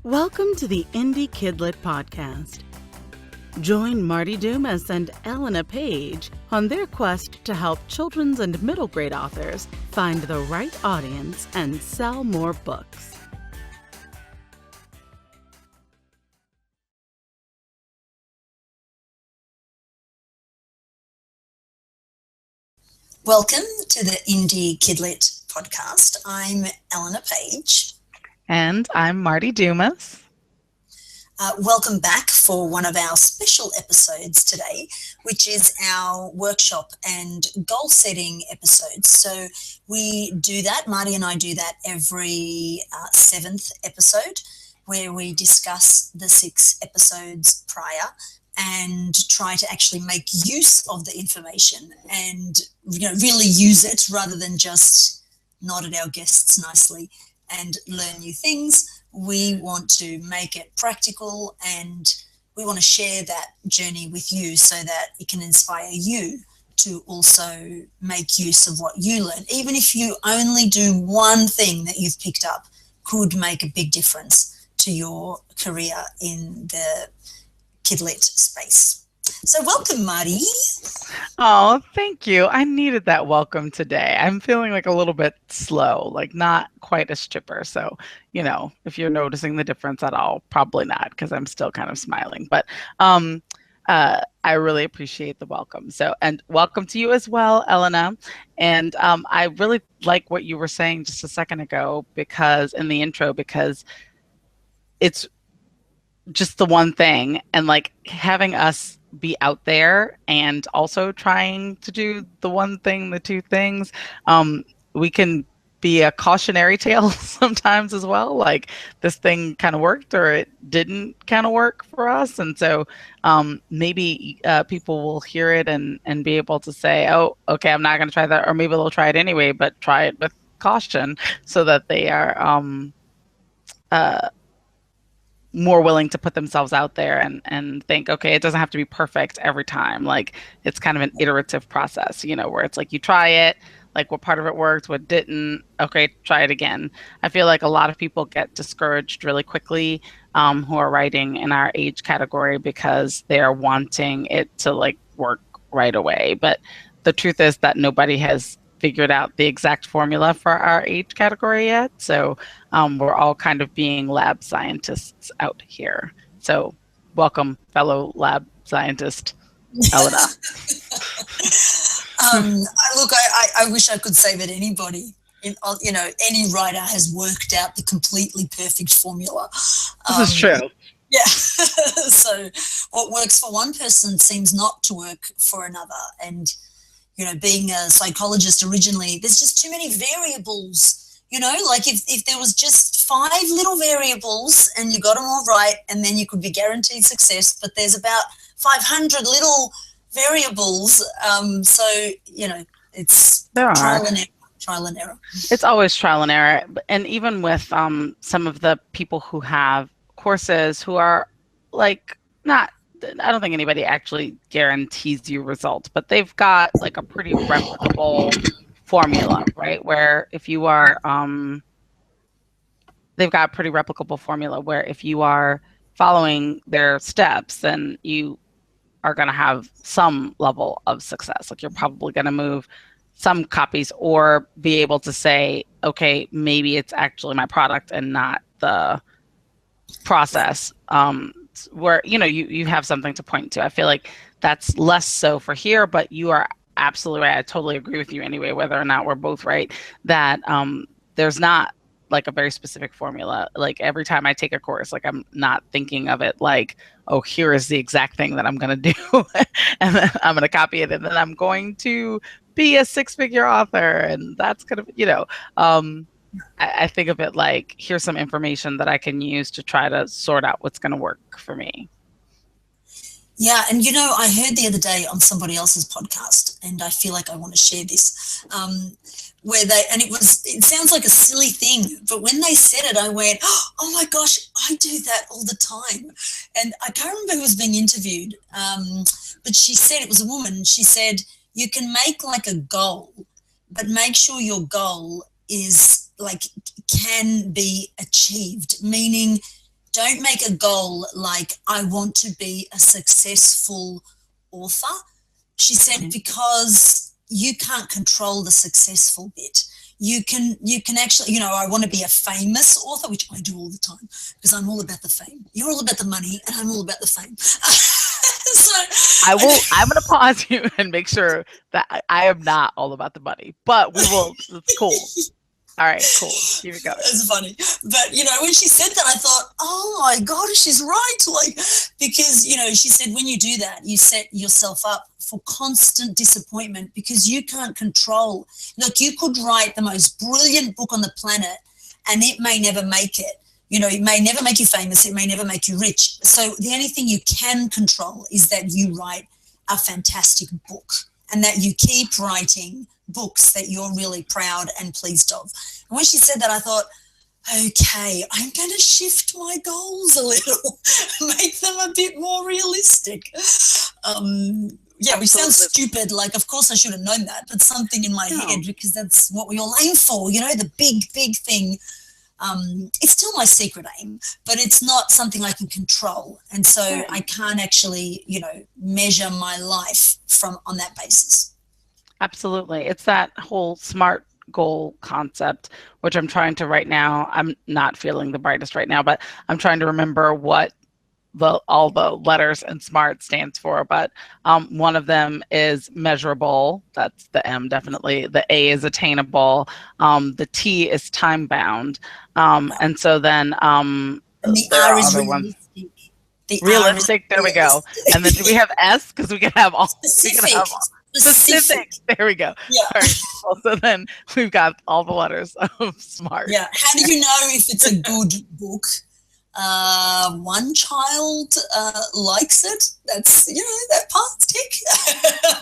Welcome to the Indie KidLit podcast. Join Marti Dumas and Elena Page on their quest to help children's and middle grade authors find the right audience and sell more books. Welcome to the Indie KidLit podcast. I'm Elena Page. And I'm Marti Dumas. Welcome back for one of our special episodes today, which is our workshop and goal setting episodes. So we do that, Marti and I do that every 7th episode, where we discuss the 6 episodes prior and try to actually make use of the information and really use it rather than just nod at our guests nicely and learn new things. We want to make it practical and we want to share that journey with you so that it can inspire you to also make use of what you learn. Even if you only do one thing that you've picked up, could make a big difference to your career in the KidLit space. So welcome, Marti. Oh, thank you. I needed that welcome today. I'm feeling like a little bit slow, like not quite as chipper. So, if you're noticing the difference at all, probably not, because I'm still kind of smiling. But I really appreciate the welcome. So, and welcome to you as well, Elena. And I really like what you were saying just a second ago, because in the intro, because it's just the one thing, and like having us be out there and also trying to do the one thing, the two things, we can be a cautionary tale sometimes as well. Like this thing kind of worked or it didn't kind of work for us. And so maybe people will hear it and be able to say, oh, okay, I'm not going to try that. Or maybe they'll try it anyway, but try it with caution so that they are more willing to put themselves out there and think, okay, it doesn't have to be perfect every time. Like it's kind of an iterative process, where it's like you try it, like what part of it worked, what didn't, okay, try it again. I feel like a lot of people get discouraged really quickly who are writing in our age category because they are wanting it to like work right away. But the truth is that nobody has figured out the exact formula for our age category yet. So we're all kind of being lab scientists out here. So welcome, fellow lab scientist, Elena. Look, I wish I could say that anybody, any writer has worked out the completely perfect formula. This is true. Yeah. So what works for one person seems not to work for another. And being a psychologist originally, there's just too many variables, like if there was just 5 little variables and you got them all right, and then you could be guaranteed success, but there's about 500 little variables. So, it's trial and error. It's always trial and error. And even with some of the people who have courses who are like I don't think anybody actually guarantees you results, but they've got like a pretty replicable formula, right? Where if you are, they've got a pretty replicable formula where if you are following their steps, then you are going to have some level of success. Like you're probably going to move some copies or be able to say, okay, maybe it's actually my product and not the process. Where you have something to point to. I feel like that's less so for here, but you are absolutely right. I totally agree with you anyway, whether or not we're both right, that there's not like a very specific formula. Like every time I take a course, like I'm not thinking of it like, oh, here is the exact thing that I'm going to do and then I'm going to copy it and then I'm going to be a 6-figure author, and that's kind of I think of it like, here's some information that I can use to try to sort out what's going to work for me. Yeah, and I heard the other day on somebody else's podcast, and I feel like I want to share this, where it sounds like a silly thing, but when they said it, I went, oh my gosh, I do that all the time. And I can't remember who was being interviewed, but she said, it was a woman, she said, you can make like a goal, but make sure your goal is like can be achieved, meaning don't make a goal like, I want to be a successful author. She said, because you can't control the successful bit. You can actually, I want to be a famous author, which I do all the time because I'm all about the fame. You're all about the money and I'm all about the fame. So I'm going to pause you and make sure that I am not all about the money, but we will. It's cool. All right, cool. Here we go. It's funny. But, when she said that, I thought, oh my God, she's right. Because, she said when you do that, you set yourself up for constant disappointment because you can't control. Look, you could write the most brilliant book on the planet and it may never make it. It may never make you famous. It may never make you rich. So the only thing you can control is that you write a fantastic book and that you keep writing books that you're really proud and pleased of. And when she said that, I thought, okay, I'm going to shift my goals a little, make them a bit more realistic. Which sounds stupid. Like, of course I should have known that, but something in my head, because that's what we all aim for, the big, big thing. It's still my secret aim, but it's not something I can control. And so I can't actually, measure my life on that basis. Absolutely. It's that whole SMART goal concept, which I'm trying to right now. I'm not feeling the brightest right now, but I'm trying to remember what all the letters in SMART stands for. But one of them is measurable. That's the M, definitely. The A is attainable. The T is time bound. And so then and the R is realistic. Realistic. There we go. And then do we have S? Because we can have all. Specific. There we go. Yeah. All right. So then we've got all the letters of SMART. Yeah. How do you know if it's a good book? One child likes it. That's that part's tick.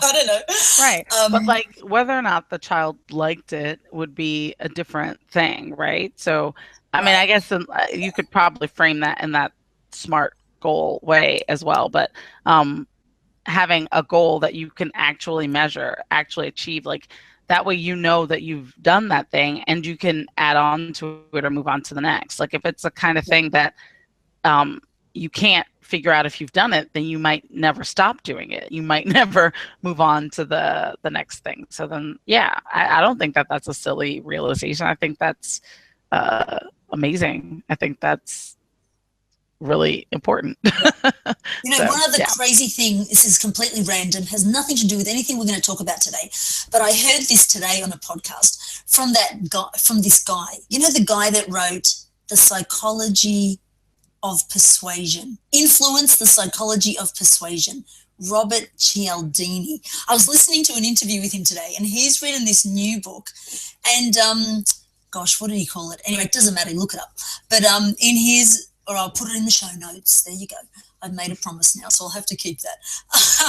I don't know. Right. But whether or not the child liked it would be a different thing, right? So I mean, I guess you could probably frame that in that SMART goal way as well. But having a goal that you can actually measure, actually achieve, that way that you've done that thing and you can add on to it or move on to the next. Like if it's a kind of thing that you can't figure out if you've done it, then you might never stop doing it. You might never move on to the next thing. So then, I don't think that that's a silly realization. I think that's amazing. I think that's really important. One other crazy thing, this is completely random, has nothing to do with anything we're going to talk about today, but I heard this today on a podcast from this guy, the guy that wrote The Psychology of Persuasion, Influence, The Psychology of Persuasion, Robert Cialdini. I was listening to an interview with him today and he's written this new book and gosh, what did he call it? Anyway, it doesn't matter, look it up. But or I'll put it in the show notes. There you go. I've made a promise now, so I'll have to keep that.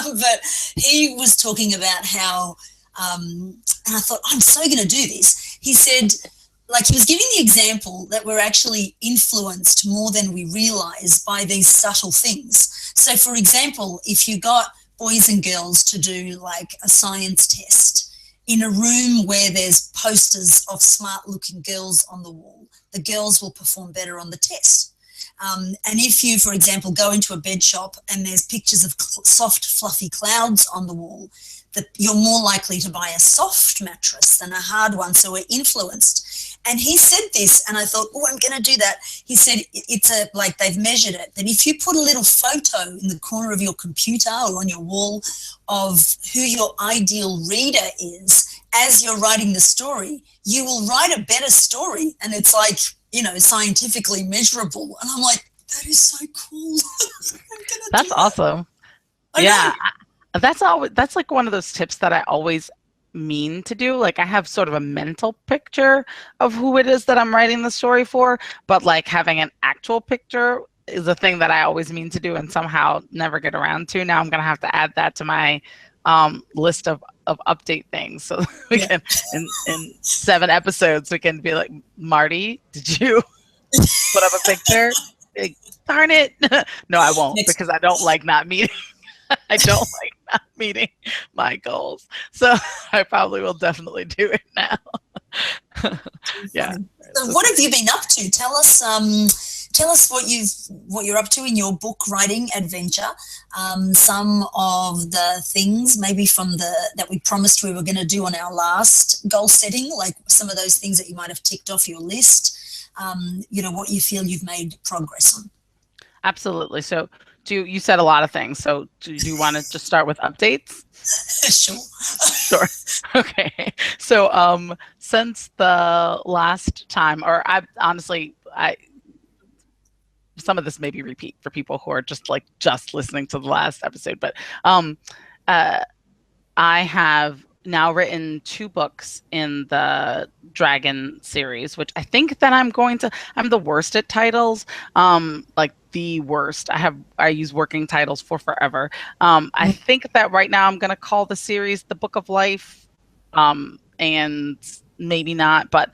But he was talking about how, and I thought, I'm so going to do this. He said, he was giving the example that we're actually influenced more than we realize by these subtle things. So, for example, if you got boys and girls to do a science test in a room where there's posters of smart-looking girls on the wall, the girls will perform better on the test. And if you, for example, go into a bed shop and there's pictures of soft, fluffy clouds on the wall, that you're more likely to buy a soft mattress than a hard one. So we're influenced. And he said this, and I thought, I'm going to do that. He said they've measured it, that if you put a little photo in the corner of your computer or on your wall of who your ideal reader is as you're writing the story, you will write a better story. And it's scientifically measurable. And I'm like, that is so cool. That's awesome. That's one of those tips that I always mean to do. I have sort of a mental picture of who it is that I'm writing the story for, but having an actual picture is a thing that I always mean to do and somehow never get around to. Now I'm going to have to add that to my list of update things. So we can, in 7 episodes, we can be like, Marti, did you put up a picture? Darn it. No, I won't, because I don't like not meeting. I don't like not meeting my goals. So I probably will definitely do it now. Yeah. So what have you been up to? Tell us tell us what you're up to in your book writing adventure. Some of the things maybe from that we promised we were going to do on our last goal setting, like some of those things that you might have ticked off your list. What you feel you've made progress on. Absolutely. So you said a lot of things. So do you want to just start with updates? Sure. Okay. So since the last time, or some of this may be repeat for people who are just listening to the last episode, but I have now written 2 books in the Dragon series, which I think that I'm the worst at titles, the worst. I use working titles for forever. I think that right now I'm going to call the series The Book of Life, and maybe not, but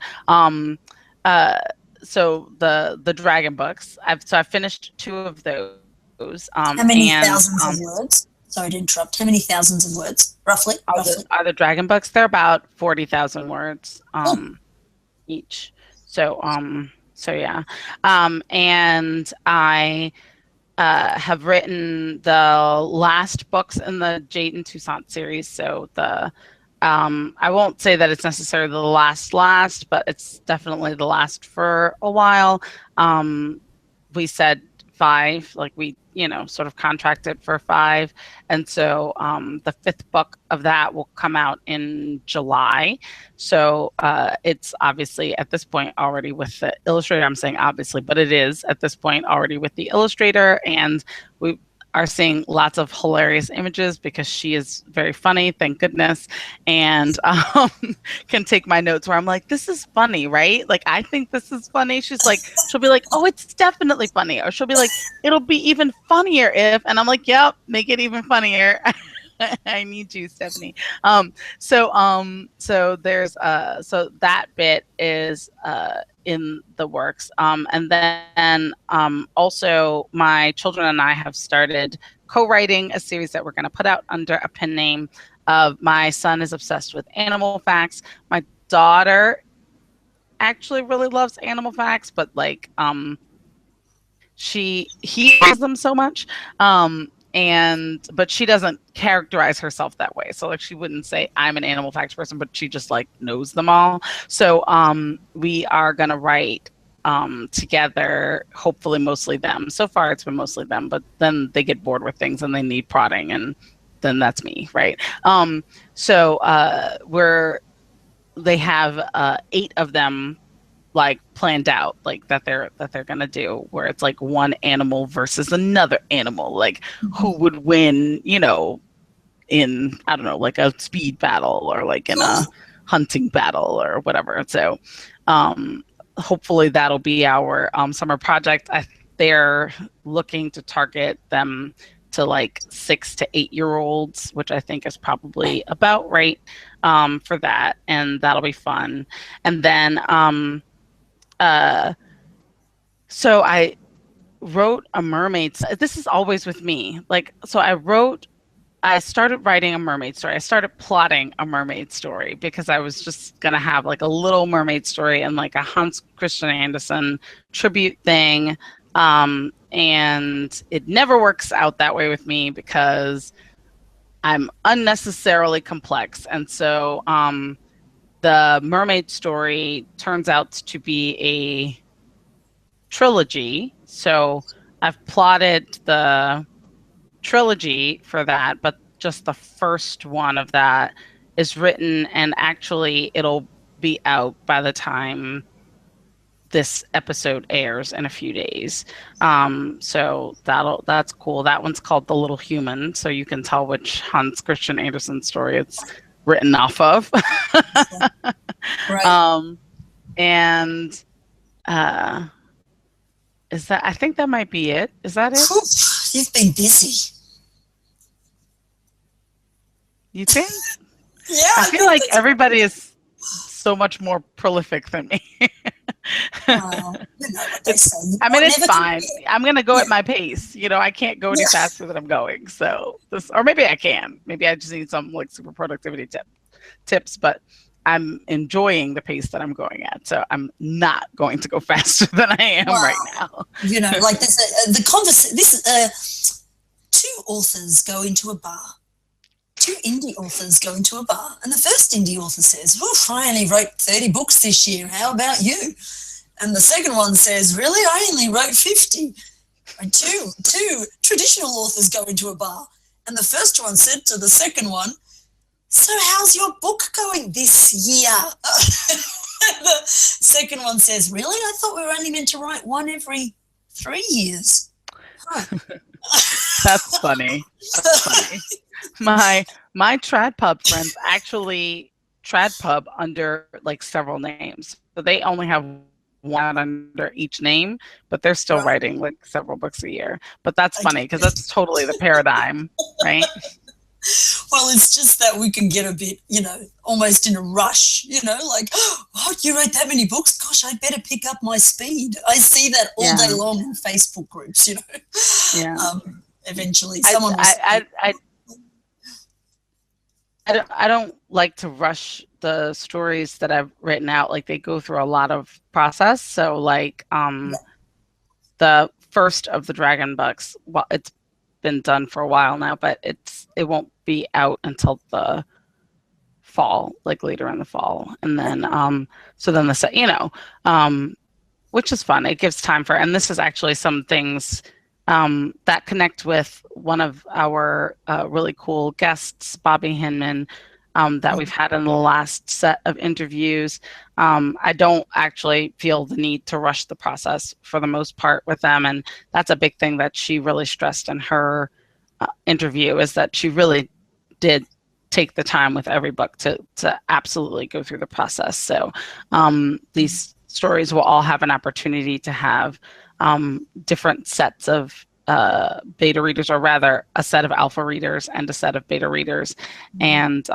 so the Dragon books, I've finished 2 of those. How many thousands of words? Sorry to interrupt. How many thousands of words, roughly? Are the Dragon books? They're about 40,000 words each. So yeah. And I have written the last books in the Jade and Toussaint series. So I won't say that it's necessarily the last, but it's definitely the last for a while. We said 5, we sort of contracted for 5, and so the 5th book of that will come out in July. So it's obviously at this point already with the illustrator. I'm saying obviously, but it is at this point already with the illustrator, and we are seeing lots of hilarious images because she is very funny, thank goodness, and can take my notes where I'm like, this is funny, right? I think this is funny. She'll be like, oh, it's definitely funny. Or she'll be like, it'll be even funnier if, and I'm like, yep, make it even funnier. I need you, Stephanie. So there's so that bit is in the works. And then also my children and I have started co-writing a series that we're going to put out under a pen name of My Son is Obsessed with Animal Facts. My daughter actually really loves animal facts, but he loves them so much. But she doesn't characterize herself that way. So she wouldn't say I'm an animal facts person, but she just knows them all. So we are going to write together, hopefully mostly them. So far it's been mostly them, but then they get bored with things and they need prodding, and then that's me, right? They have 8 of them planned out, that they're gonna do, where it's one animal versus another animal, who would win, in, I don't know, a speed battle or in a hunting battle or whatever. So hopefully that'll be our summer project. They're looking to target them to 6 to 8 year olds, which I think is probably about right for that, and that'll be fun. And then so I wrote a mermaid. This is always with me. I started writing a mermaid story. I started plotting a mermaid story because I was just going to have a little mermaid story and a Hans Christian Andersen tribute thing. And it never works out that way with me because I'm unnecessarily complex. And so the mermaid story turns out to be a trilogy. So I've plotted the trilogy for that, but just the first one of that is written, and actually it'll be out by the time this episode airs in a few days. So that's cool. That one's called The Little Human, so you can tell which Hans Christian Andersen story it's written off of. Right. And is that, I think that might be it. Is that it? You've been busy. You think? Yeah. I feel like everybody is so much more prolific than me. Well, you know what they say. I mean, it's fine. I'm going to go at my pace. I can't go any faster than I'm going. So or maybe I can. Maybe I just need some super productivity tips. But I'm enjoying the pace that I'm going at. So I'm not going to go faster than I am right now. You know, like there's the conversation. Two authors go into a bar. Two indie authors go into a bar, and the first indie author says, "Oof, I only wrote 30 books this year. How about you?" And the second one says, "Really? I only wrote 50." And two traditional authors go into a bar, and the first one said to the second one, "So how's your book going this year?" The second one says, "Really? I thought we were only meant to write one every 3 years." Huh. That's funny. That's funny. My trad pub friends actually trad pub under like several names. So they only have one under each name, but they're still writing like several books a year. But that's funny because that's totally the paradigm, right? Well, it's just that we can get a bit, you know, almost in a rush, you know, like, "Oh, you wrote that many books? Gosh, I'd better pick up my speed." I see that all day long in Facebook groups, you know. Yeah. Eventually, someone I don't like to rush the stories that I've written out. Like they go through a lot of process. So like the first of the Dragon books, well, it's been done for a while now, but it won't be out until the fall, like later in the fall. And then so then which is fun. It gives time for, and this is actually some things that connect with one of our really cool guests, Bobbie Hinman, that we've had in the last set of interviews. I don't actually feel the need to rush the process for the most part with them. And that's a big thing that she really stressed in her interview, is that she really did take the time with every book to absolutely go through the process. So these stories will all have an opportunity to have different sets of beta readers, or rather a set of alpha readers and a set of beta readers. And,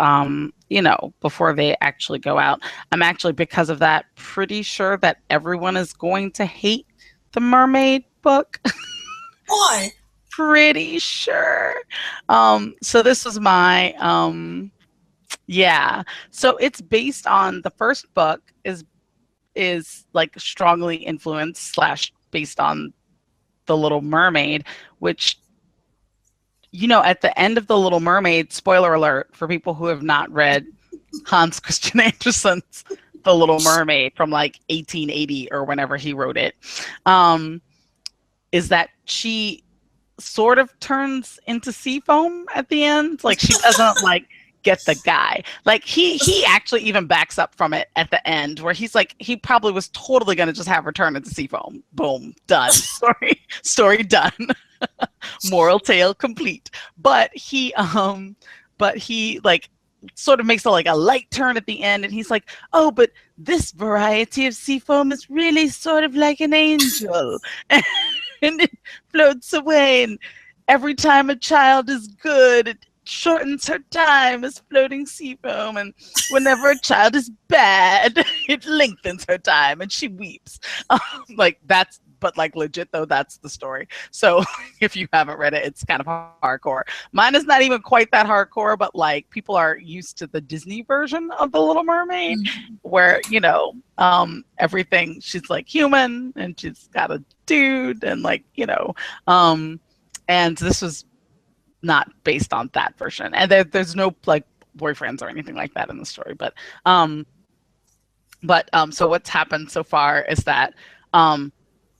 before they actually go out, I'm actually, because of that, pretty sure that everyone is going to hate the mermaid book. Why? Pretty sure. So this was my, so it's based on, the first book is like strongly influenced / based on The Little Mermaid, which, at the end of The Little Mermaid, spoiler alert for people who have not read Hans Christian Andersen's The Little Mermaid from like 1880 or whenever he wrote it, is that she sort of turns into sea foam at the end. Like she doesn't like get the guy. Like he actually even backs up from it at the end, where he's like, he probably was totally going to just have her turn into sea foam. Boom, done. Story done. Moral tale complete. But he like sort of makes a light turn at the end, and he's like, "Oh, but this variety of sea foam is really sort of like an angel." And it floats away, and every time a child is good, it shortens her time as floating sea foam, and whenever a child is bad, it lengthens her time, and she weeps. But like legit though, that's the story. So if you haven't read it, it's kind of hardcore. Mine is not even quite that hardcore, but like people are used to the Disney version of The Little Mermaid, where everything, she's like human and she's got a dude, and and this was not based on that version, and there's no like boyfriends or anything like that in the story. But so what's happened so far is that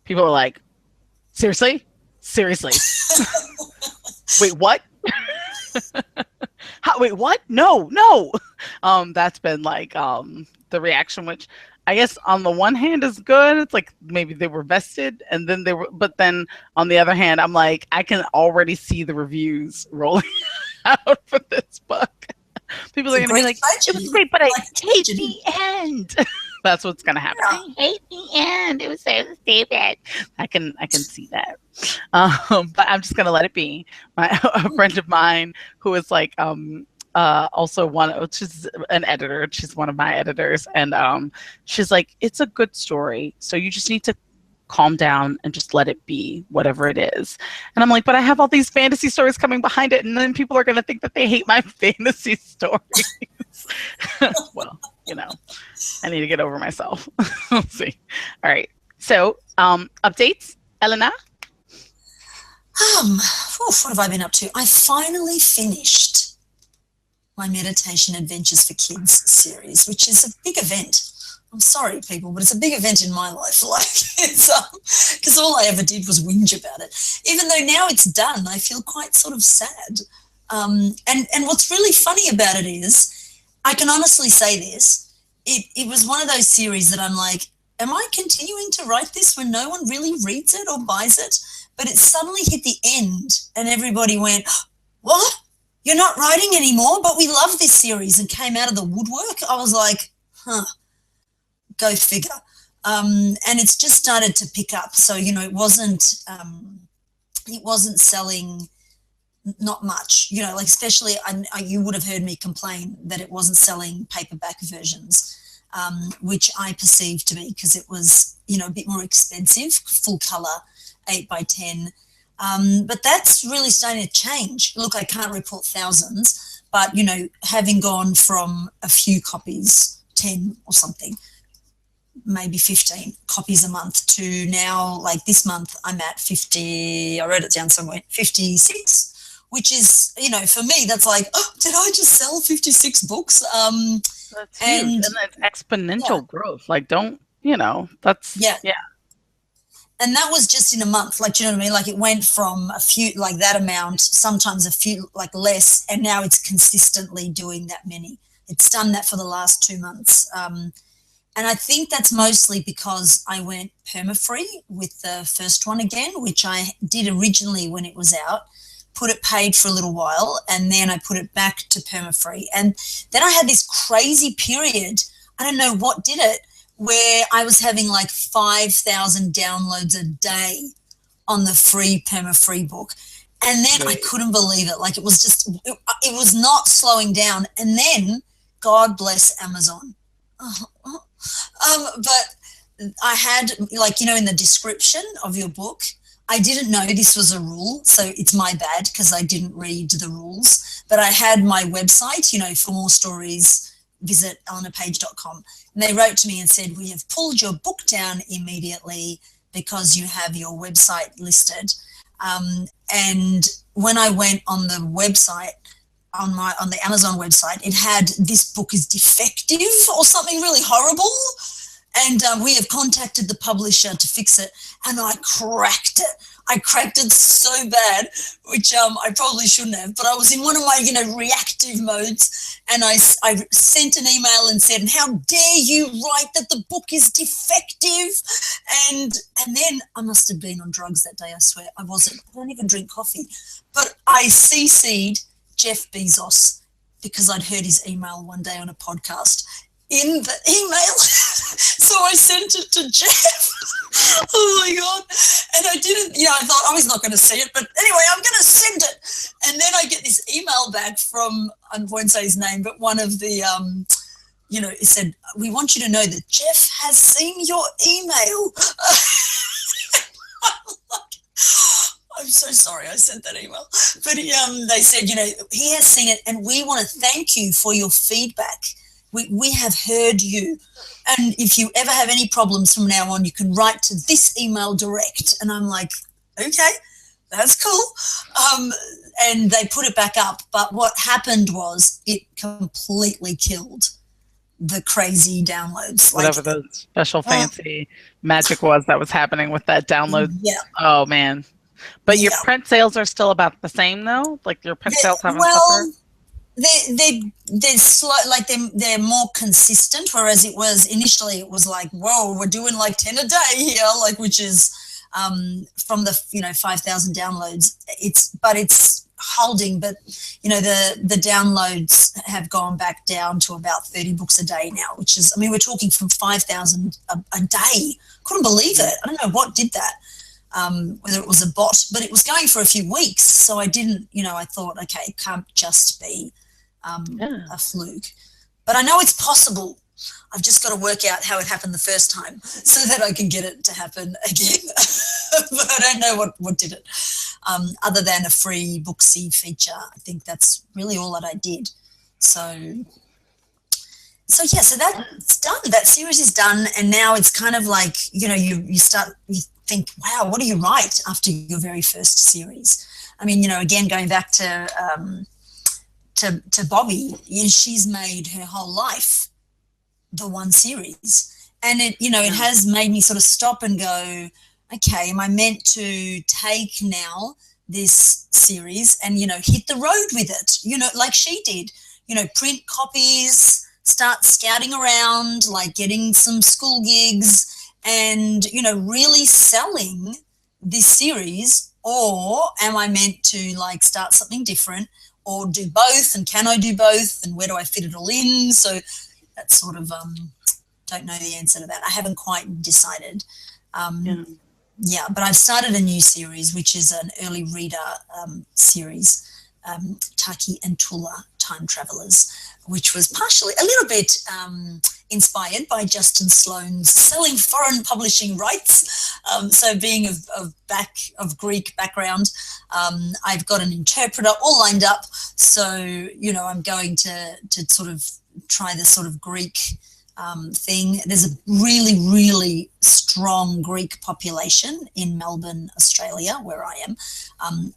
people are like, seriously wait, what? Wait, what? No. That's been like the reaction, which I guess on the one hand is good. It's like maybe they were vested, and then but then on the other hand, I'm like, I can already see the reviews rolling out for this book. People are going to be like, "It was great, but I hate the end." That's what's going to happen. I hate the end. It was so stupid. I can see that. But I'm just going to let it be. A friend of mine who is like also she's an editor. She's one of my editors, and she's like, "It's a good story, so you just need to calm down and just let it be whatever it is." And I'm like, "But I have all these fantasy stories coming behind it, and then people are going to think that they hate my fantasy stories." Well, I need to get over myself. We'll see. All right. So, updates, Elena? What have I been up to? I finally finished my Meditation Adventures for Kids series, which is a big event. I'm sorry, people, but it's a big event in my life. Like, it's because all I ever did was whinge about it. Even though now it's done, I feel quite sort of sad. And what's really funny about it is, I can honestly say this, it was one of those series that I'm like, am I continuing to write this when no one really reads it or buys it? But it suddenly hit the end and everybody went, what? You're not writing anymore? But we love this series, and came out of the woodwork. I was like, go figure. And it's just started to pick up. So, it wasn't selling not much, like especially you would have heard me complain that it wasn't selling paperback versions, which I perceived to be because it was, a bit more expensive, full color, 8x10. But that's really starting to change. Look, I can't report thousands, but, having gone from a few copies, 10 or something, maybe 15 copies a month, to now, like this month, I'm at 50, I wrote it down somewhere, 56, which is, for me, that's like, oh, did I just sell 56 books? That's huge. And that's exponential growth. Like, that's, yeah. And that was just in a month, like, do you know what I mean? Like, it went from a few, like that amount, sometimes a few, like less, and now it's consistently doing that many. It's done that for the last 2 months. And I think that's mostly because I went perma-free with the first one again, which I did originally when it was out, put it paid for a little while, and then I put it back to perma-free. And then I had this crazy period, I don't know what did it, where I was having like 5,000 downloads a day on the free perma-free book. And then I couldn't believe it. Like, it was just, it was not slowing down. And then, God bless Amazon. But I had, like, in the description of your book, I didn't know this was a rule, so it's my bad because I didn't read the rules. But I had my website, for more stories, visit elenapage.com. And they wrote to me and said, we have pulled your book down immediately because you have your website listed. And when I went on the website, on the Amazon website, it had, this book is defective or something really horrible. And we have contacted the publisher to fix it. And I cracked it. I cracked it so bad, which I probably shouldn't have. But I was in one of my, reactive modes. And I sent an email and said, how dare you write that the book is defective? And then I must have been on drugs that day, I swear. I wasn't. I don't even drink coffee. But I CC'd Jeff Bezos because I'd heard his email one day on a podcast in the email. So I sent it to Jeff. Oh my God. And I didn't, I thought I was not going to see it, but anyway, I'm going to send it. And then I get this email back from, I won't say his name, but one of the, it said, we want you to know that Jeff has seen your email. I'm so sorry I sent that email. But they said, he has seen it and we want to thank you for your feedback. We have heard you. And if you ever have any problems from now on, you can write to this email direct. And I'm like, okay, that's cool. And they put it back up. But what happened was it completely killed the crazy downloads. Whatever the special fancy magic was that was happening with that download. Yeah. Oh, man. But your print sales are still about the same, though? Like, your print sales haven't suffered? They're slow, like they're more consistent, whereas it was initially, it was like, whoa, we're doing like 10 a day here, like, which is from the 5,000 downloads. It's holding, but the downloads have gone back down to about 30 books a day now, which is, we're talking from 5,000 a day. Couldn't believe it. I don't know what did that. Whether it was a bot, but it was going for a few weeks. So I didn't, I thought, okay, it can't just be a fluke. But I know it's possible. I've just got to work out how it happened the first time so that I can get it to happen again. But I don't know what did it. Other than a free Booksy feature, I think that's really all that I did. So So yeah, so that's done. That series is done, and now it's kind of like, you know, you think, wow, what do you write after your very first series? I mean, you know, again, going back to Bobbie, you know, she's made her whole life the one series, and it, you know, it has made me sort of stop and go, okay, am I meant to take now this series and, you know, hit the road with it, you know, like she did, you know, print copies, start scouting around, like getting some school gigs and, you know, really selling this series? Or am I meant to like start something different or do both? And can I do both? And where do I fit it all in? So that's sort of, don't know the answer to that. I haven't quite decided. Yeah, but I've started a new series, which is an early reader series, Taki and Tula, Time Travelers, which was partially a little bit inspired by Justin Sloan's selling foreign publishing rights. So being of Greek background, I've got an interpreter all lined up. So, you know, I'm going to sort of try this sort of Greek thing. There's a really, really strong Greek population in Melbourne, Australia, where I am.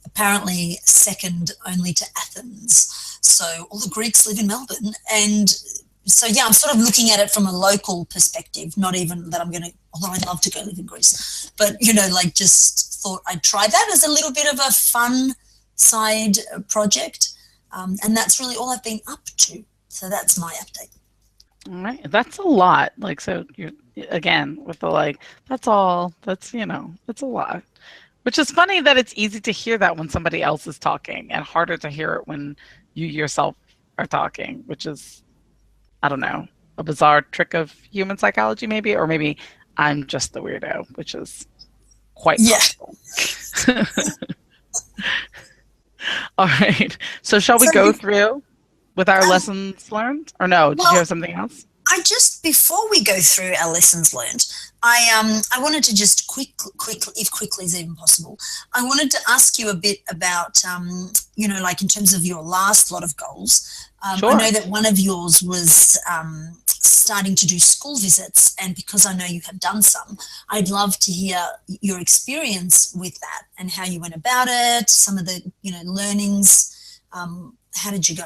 Apparently second only to Athens. So all the Greeks live in Melbourne. And so, yeah, I'm sort of looking at it from a local perspective, not even that I'm going to, although I'd love to go live in Greece. But, you know, like just thought I'd try that as a little bit of a fun side project. And that's really all I've been up to. So that's my update. All right, that's a lot. Like, so you're again with the like, that's all. That's, you know, it's a lot. Which is funny that it's easy to hear that when somebody else is talking, and harder to hear it when you yourself are talking. Which is, I don't know, a bizarre trick of human psychology, maybe, or maybe I'm just the weirdo, which is quite possible. All right. So shall we go through with our lessons learned, or no? Did you have something else? I just, before we go through our lessons learned, I wanted to just quickly, if quickly is even possible, I wanted to ask you a bit about, you know, like in terms of your last lot of goals. Sure. I know that one of yours was starting to do school visits, and because I know you have done some, I'd love to hear your experience with that and how you went about it, some of the, you know, learnings. How did you go?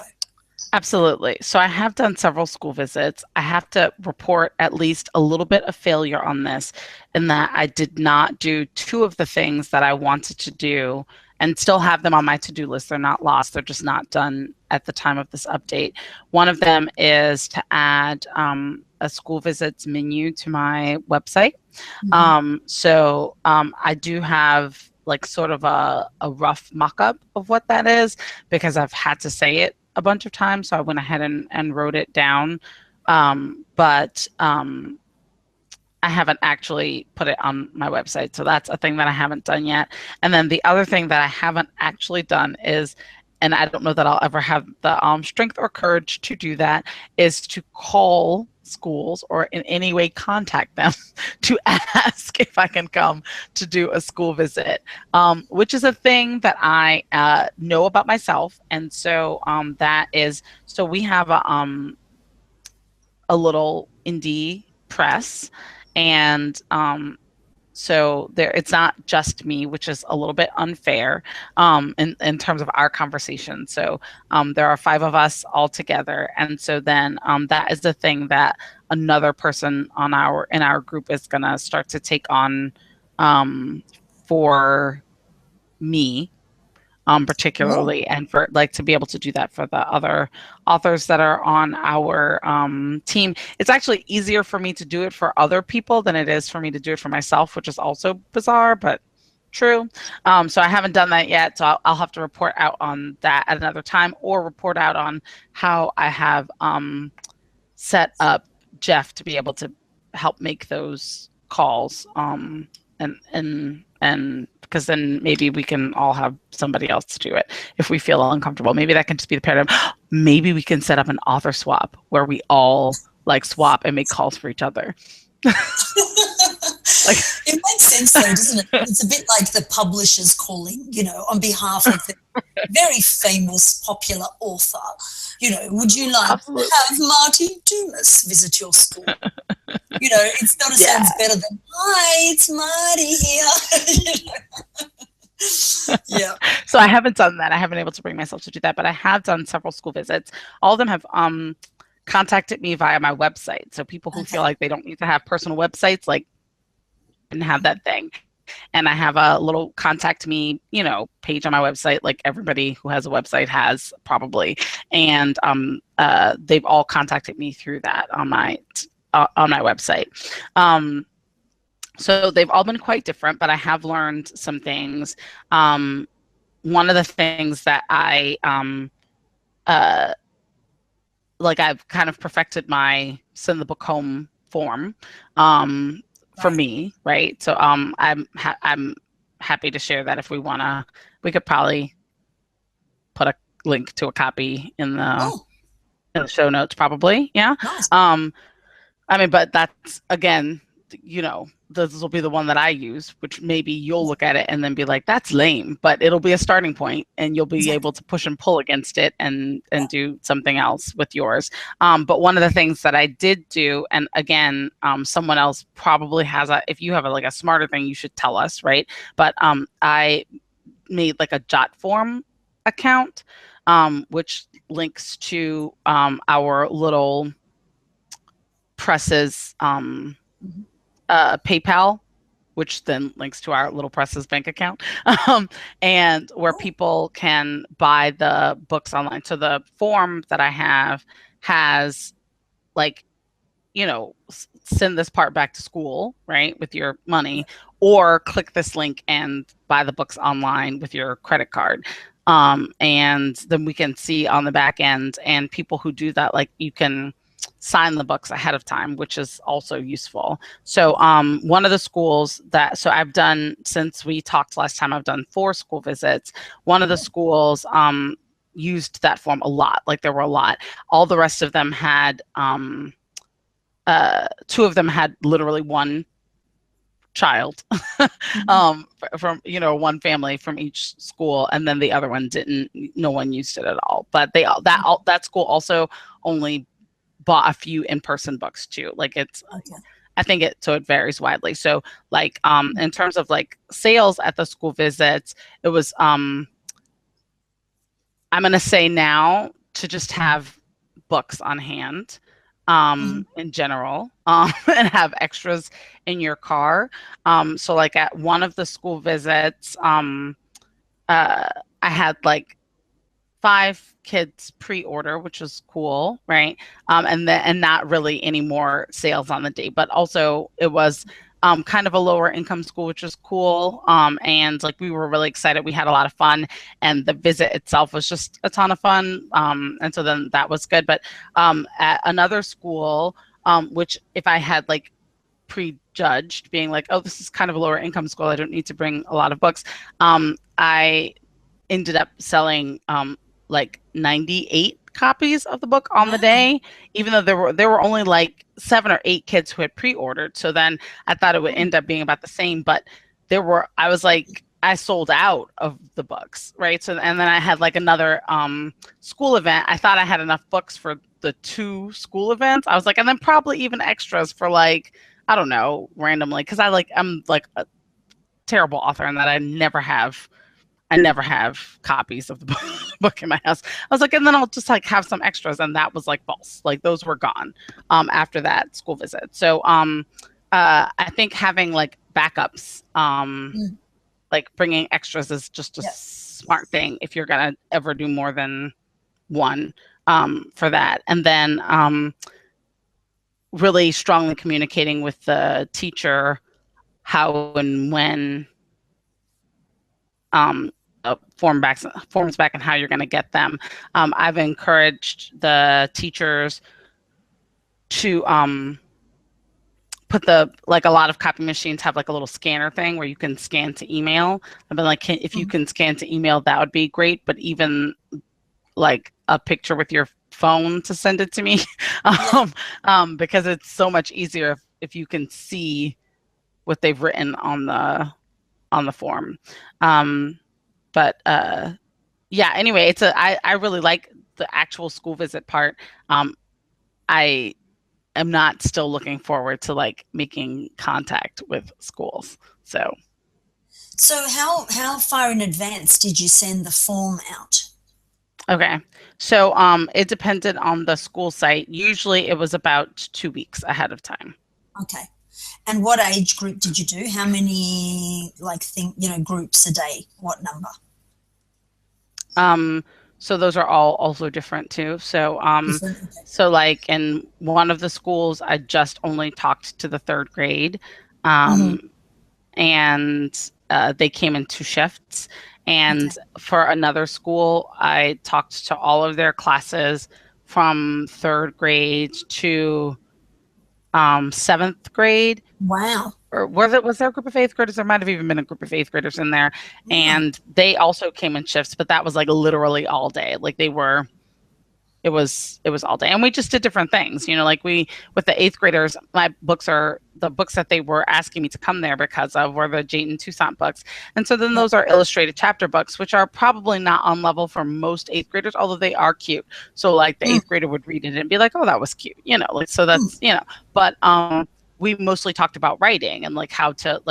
Absolutely. So I have done several school visits. I have to report at least a little bit of failure on this, in that I did not do two of the things that I wanted to do and still have them on my to-do list. They're not lost. They're just not done at the time of this update. One of them is to add a school visits menu to my website. I do have like sort of a rough mock-up of what that is, because I've had to say it a bunch of times, so I went ahead and wrote it down, but I haven't actually put it on my website, so that's a thing that I haven't done yet. And then the other thing that I haven't actually done is, and I don't know that I'll ever have the strength or courage to do that, is to call schools or in any way contact them to ask if I can come to do a school visit, which is a thing that I know about myself. And so that is, so we have a little indie press, and so there, it's not just me, which is a little bit unfair in terms of our conversation. So there are 5 of us all together, and so then that is the thing that another person in our group is gonna start to take on for me. Particularly, and for like to be able to do that for the other authors that are on our team. It's actually easier for me to do it for other people than it is for me to do it for myself, which is also bizarre, but true. So I haven't done that yet, so I'll have to report out on that at another time, or report out on how I have set up Jeff to be able to help make those calls, and because then maybe we can all have somebody else to do it if we feel uncomfortable. Maybe that can just be the paradigm. Maybe we can set up an author swap where we all like swap and make calls for each other. Like, it makes sense though, doesn't it? It's a bit like the publishers calling, on behalf of the very famous popular author. Would you like absolutely. to have Marti Dumas visit your school? It sort of sounds better than, hi, it's Marti here. Yeah. So I haven't done that. I haven't been able to bring myself to do that, but I have done several school visits. All of them have contacted me via my website. So people who feel like they don't need to have personal websites, like, and have that thing. And I have a little contact me, page on my website, like everybody who has a website has probably. And they've all contacted me through that on my website. So they've all been quite different, but I have learned some things. One of the things that I've kind of perfected my send the book home form for me, right? So I'm happy to share that. If we could probably put a link to a copy in the show notes, probably. Yeah. Nice. But that's, again, this will be the one that I use, which maybe you'll look at it and then be like, that's lame, but it'll be a starting point and you'll be able to push and pull against it and do something else with yours. But one of the things that I did do, and again, someone else probably has if you have a smarter thing, you should tell us, right? But I made like a Jotform account, which links to our little presses PayPal, which then links to our little presses bank account, and where people can buy the books online. So the form that I have has send this part back to school, right, with your money, or click this link and buy the books online with your credit card. And then we can see on the back end, and people who do that, you can sign the books ahead of time, which is also useful. So one of the schools so I've done, since we talked last time, I've done 4 school visits. One of the schools used that form a lot. There were a lot. All the rest of them had 2 of them had literally one child from one family from each school, and then the other one didn't. No one used it at all. But that school also only bought a few in-person books too. I think it varies widely. So in terms of sales at the school visits, it was I'm going to say now to just have books on hand in general, and have extras in your car. So at one of the school visits, I had 5 kids pre-order, which was cool, right? And not really any more sales on the day, but also it was kind of a lower income school, which was cool. And we were really excited. We had a lot of fun, and the visit itself was just a ton of fun. And so then that was good. But at another school, which if I had prejudged, being oh, this is kind of a lower income school, I don't need to bring a lot of books, I ended up selling 98 copies of the book on the day, even though there were only 7 or 8 kids who had pre-ordered. So then I thought it would end up being about the same, but I sold out of the books, right? So, and then I had another school event. I thought I had enough books for the 2 school events. I was and then probably even extras for I don't know, randomly, because I'm a terrible author in that I never have copies of the book in my house. I was and then I'll just have some extras, and that was false. Those were gone after that school visit. So I think having backups, bringing extras is just a smart thing if you're gonna ever do more than one for that. And then really strongly communicating with the teacher how and when forms back and how you're going to get them. I've encouraged the teachers to put a lot of copy machines have a little scanner thing where you can scan to email. I've been if you can scan to email, that would be great. But even a picture with your phone to send it to me, because it's so much easier if you can see what they've written on the form. But yeah, anyway, I really like the actual school visit part. I am not still looking forward to like making contact with schools. So how far in advance did you send the form out? okay. So it depended on the school site. Usually it was about 2 weeks ahead of time. Okay. And what age group did you do? How many groups a day? What number? So those are all also different too. So Different? Okay. so like in one of the schools, I just only talked to the 3rd grade. And they came in 2 shifts. And for another school, I talked to all of their classes from 3rd grade to 7th grade. Wow. Or was there a group of 8th graders? There might have even been a group of 8th graders in there. And they also came in shifts, but that was like literally all day. Like it was all day. And we just did different things, like with the 8th graders, my books are the books that they were asking me to come there because of were the Jayton Toussaint books. And so then those are illustrated chapter books, which are probably not on level for most 8th graders, although they are cute. So like the 8th grader would read it and be like, oh, that was cute. So that's, but we mostly talked about writing and like how to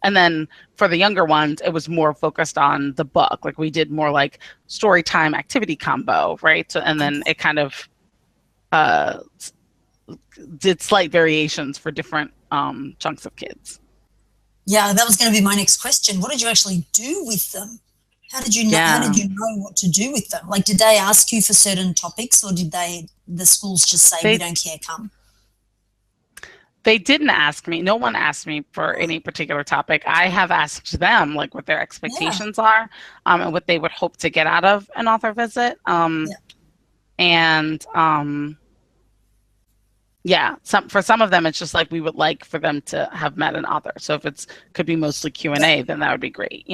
and then for the younger ones, it was more focused on the book. Like we did more like story time activity combo, right? So, and then it kind of did slight variations for different chunks of kids. Yeah, that was going to be my next question. What did you actually do with them? How did you know? Yeah. How did you know what to do with them? Like, did they ask you for certain topics, or did the schools just say we don't care, come? They didn't ask me. No one asked me for any particular topic. I have asked them like what their expectations are, and what they would hope to get out of an author visit. For some of them, it's just like we would like for them to have met an author. So if could be mostly Q&A, then that would be great.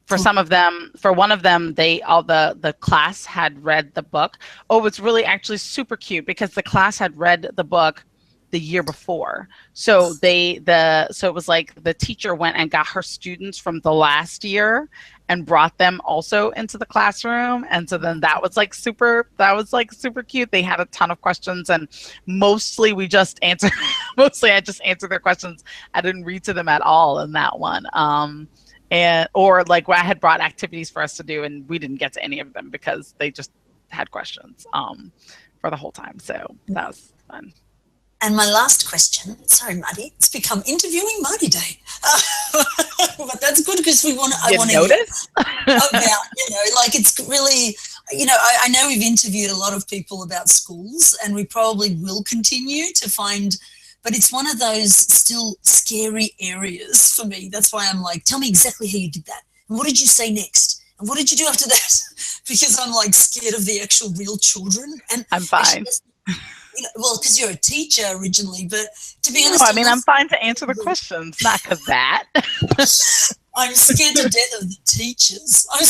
For one of them, the class had read the book. Oh, it's really actually super cute because the class had read the book the year before. So it was like the teacher went and got her students from the last year and brought them also into the classroom. And so then that was super cute. They had a ton of questions and mostly I just answered their questions. I didn't read to them at all in that one. Or like I had brought activities for us to do and we didn't get to any of them because they just had questions for the whole time. So that was fun. And my last question, sorry, Marti, it's become interviewing Marti Day. But that's good because I want to notice about, it's really, I know we've interviewed a lot of people about schools and we probably will continue to find, but it's one of those still scary areas for me. That's why I'm like, tell me exactly how you did that. And what did you say next? And what did you do after that? Because I'm like scared of the actual real children. And I'm fine. Because you're a teacher originally, but to be honest, I'm fine to answer the questions, not because that. I'm scared to death of the teachers. I'm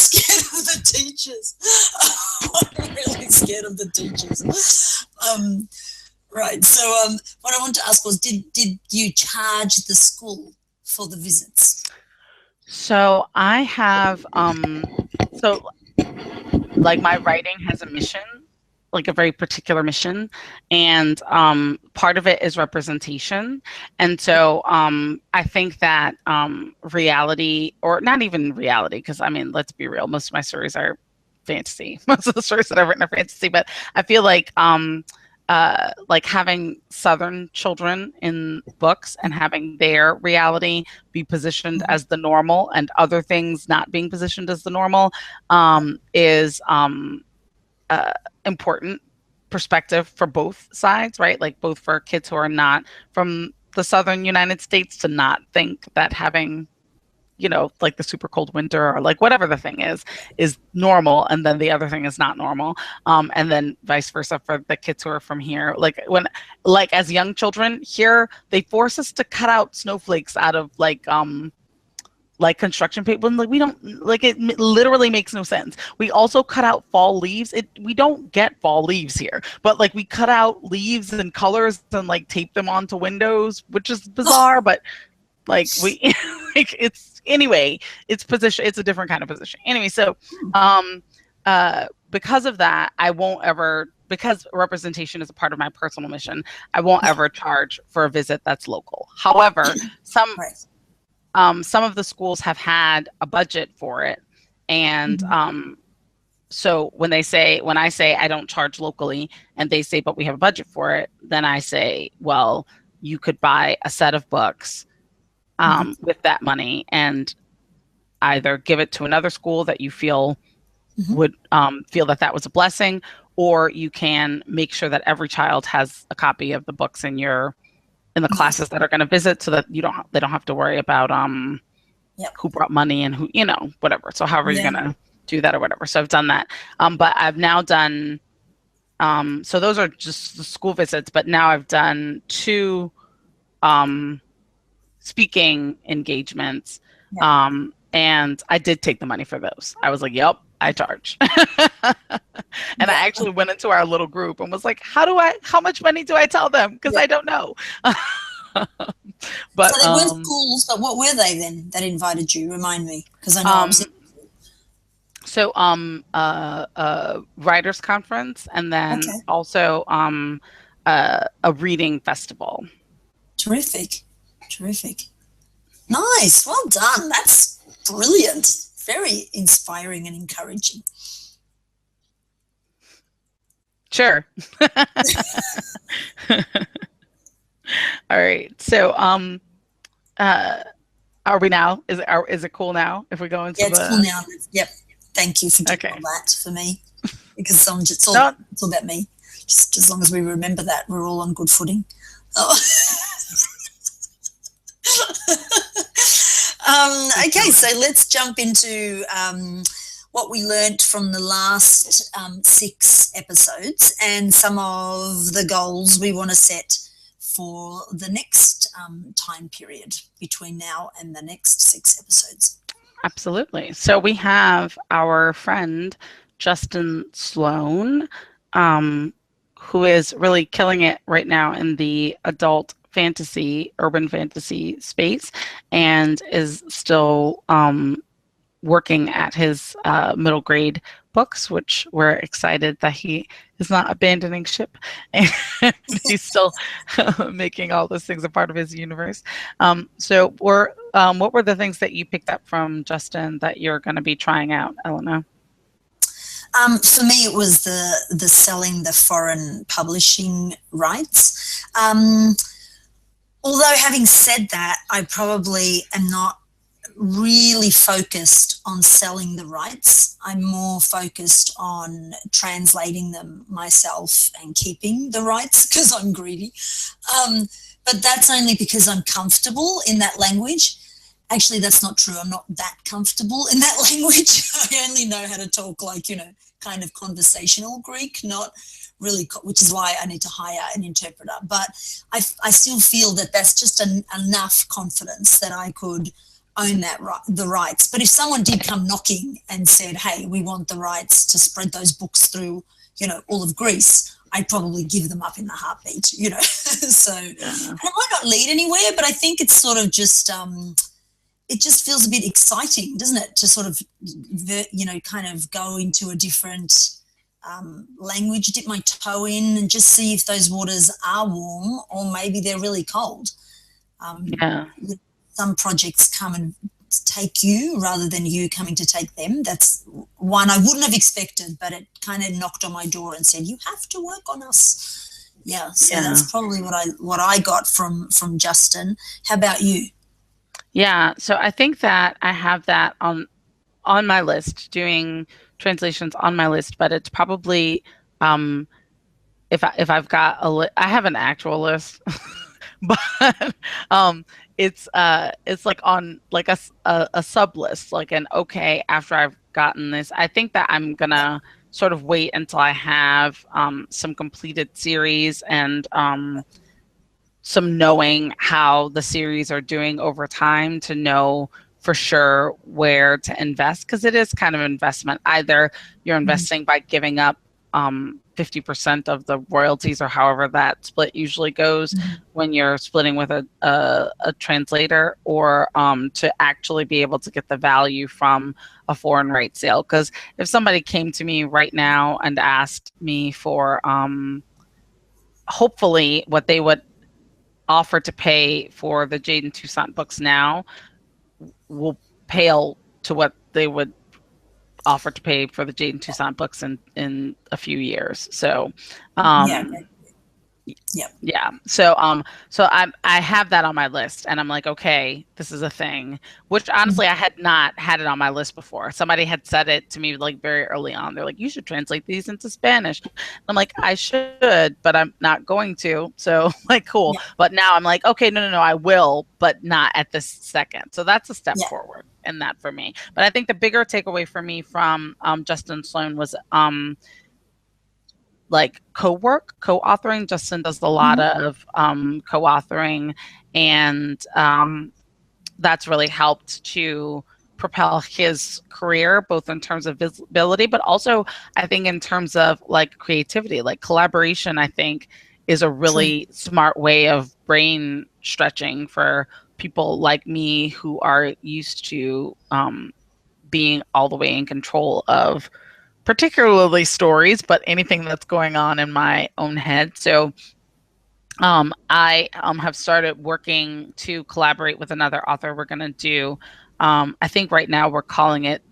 really scared of the teachers. Right. So what I wanted to ask was, did you charge the school for the visits? So I have my writing has a mission, like a very particular mission, and part of it is representation. And so I think that reality, or not even reality, because let's be real, most of my stories are fantasy. Most of the stories that I've written are fantasy, but I feel like having Southern children in books and having their reality be positioned as the normal and other things not being positioned as the normal is important perspective for both sides, right? Like both for kids who are not from the Southern United States to not think that having, like the super cold winter or like whatever the thing is normal, and then the other thing is not normal, and then vice versa for the kids who are from here. Like as young children here, they force us to cut out snowflakes out of like construction paper, and like we don't like it literally makes no sense. We also cut out fall leaves. We don't get fall leaves here, but like we cut out leaves and colors and like tape them onto windows, which is bizarre, but like we like it's anyway, it's a different kind of position. Anyway, so because of that, I won't ever, because representation is a part of my personal mission, I won't ever charge for a visit that's local. However, some of the schools have had a budget for it. And so when I say I don't charge locally and they say, but we have a budget for it, then I say, well, you could buy a set of books with that money and either give it to another school that you feel would feel that was a blessing, or you can make sure that every child has a copy of the books in the classes that are going to visit, so that they don't have to worry about who brought money and who, whatever. So however you're going to do that or whatever. So I've done that. But I've now done, so those are just the school visits, but now I've done 2 speaking engagements. And I did take the money for those. I was like, yep, I charge. And I actually went into our little group and was like, how much money do I tell them? Because I don't know. But so they weren't schools, but what were they then that invited you? Remind me, because I know so writers conference, and then also a reading festival. Terrific. Nice, well done. That's brilliant. Very inspiring and encouraging. Sure. All right. So are we now? Is it cool now if we go into it's cool now. Yep. Thank you for doing all that for me, because it's all about me. Just as long as we remember that, we're all on good footing. Okay, so let's jump into what we learned from the last 6 episodes and some of the goals we want to set for the next time period between now and the next 6 episodes. Absolutely. So we have our friend Justin Sloan, who is really killing it right now in the adult urban fantasy space, and is still working at his middle grade books, which we're excited that he is not abandoning ship, and he's still making all those things a part of his universe. So what were the things that you picked up from Justin that you're going to be trying out, Elena? For me, it was the selling the foreign publishing rights. Although having said that, I probably am not really focused on selling the rights. I'm more focused on translating them myself and keeping the rights because I'm greedy. But that's only because I'm comfortable in that language. Actually, that's not true. I'm not that comfortable in that language. I only know how to talk like, kind of conversational Greek, not really, which is why I need to hire an interpreter. But I still feel that that's just enough confidence that I could own the rights. But if someone did come knocking and said, hey, we want the rights to spread those books through, all of Greece, I'd probably give them up in a heartbeat, So and it might not lead anywhere, but I think it's sort of just it just feels a bit exciting, doesn't it, to sort of, kind of go into a different language, dip my toe in and just see if those waters are warm or maybe they're really cold. Some projects come and take you rather than you coming to take them. That's one I wouldn't have expected, but it kind of knocked on my door and said, you have to work on us. That's probably what I got from Justin. How about you? Yeah, so I think that I have that on my list, doing translations on my list, but it's probably if I've got I have an actual list, but it's like on like a sub list, like after I've gotten this, I think that I'm gonna sort of wait until I have some completed series and some knowing how the series are doing over time to know for sure where to invest, because it is kind of investment. Either you're investing by giving up 50% of the royalties, or however that split usually goes when you're splitting with a translator, or to actually be able to get the value from a foreign rights sale. Because if somebody came to me right now and asked me for hopefully what they would offer to pay for the Jade and Toussaint books now will pale to what they would offer to pay for the Jade and Toussaint books in a few years. So yeah. So I have that on my list, and I'm like, okay, this is a thing, which honestly I had not had it on my list before. Somebody had said it to me like very early on. They're like, you should translate these into Spanish. I'm like, I should, but I'm not going to. So like, cool. Yeah. But now I'm like, okay, no, I will, but not at this second. So that's a step forward in that for me. But I think the bigger takeaway for me from Justin Sloan was like co-authoring. Justin does a lot of co-authoring, and that's really helped to propel his career, both in terms of visibility, but also I think in terms of like creativity. Like collaboration, I think, is a really smart way of brain stretching for people like me who are used to being all the way in control of particularly stories, but anything that's going on in my own head. So I have started working to collaborate with another author. We're going to do, I think right now we're calling it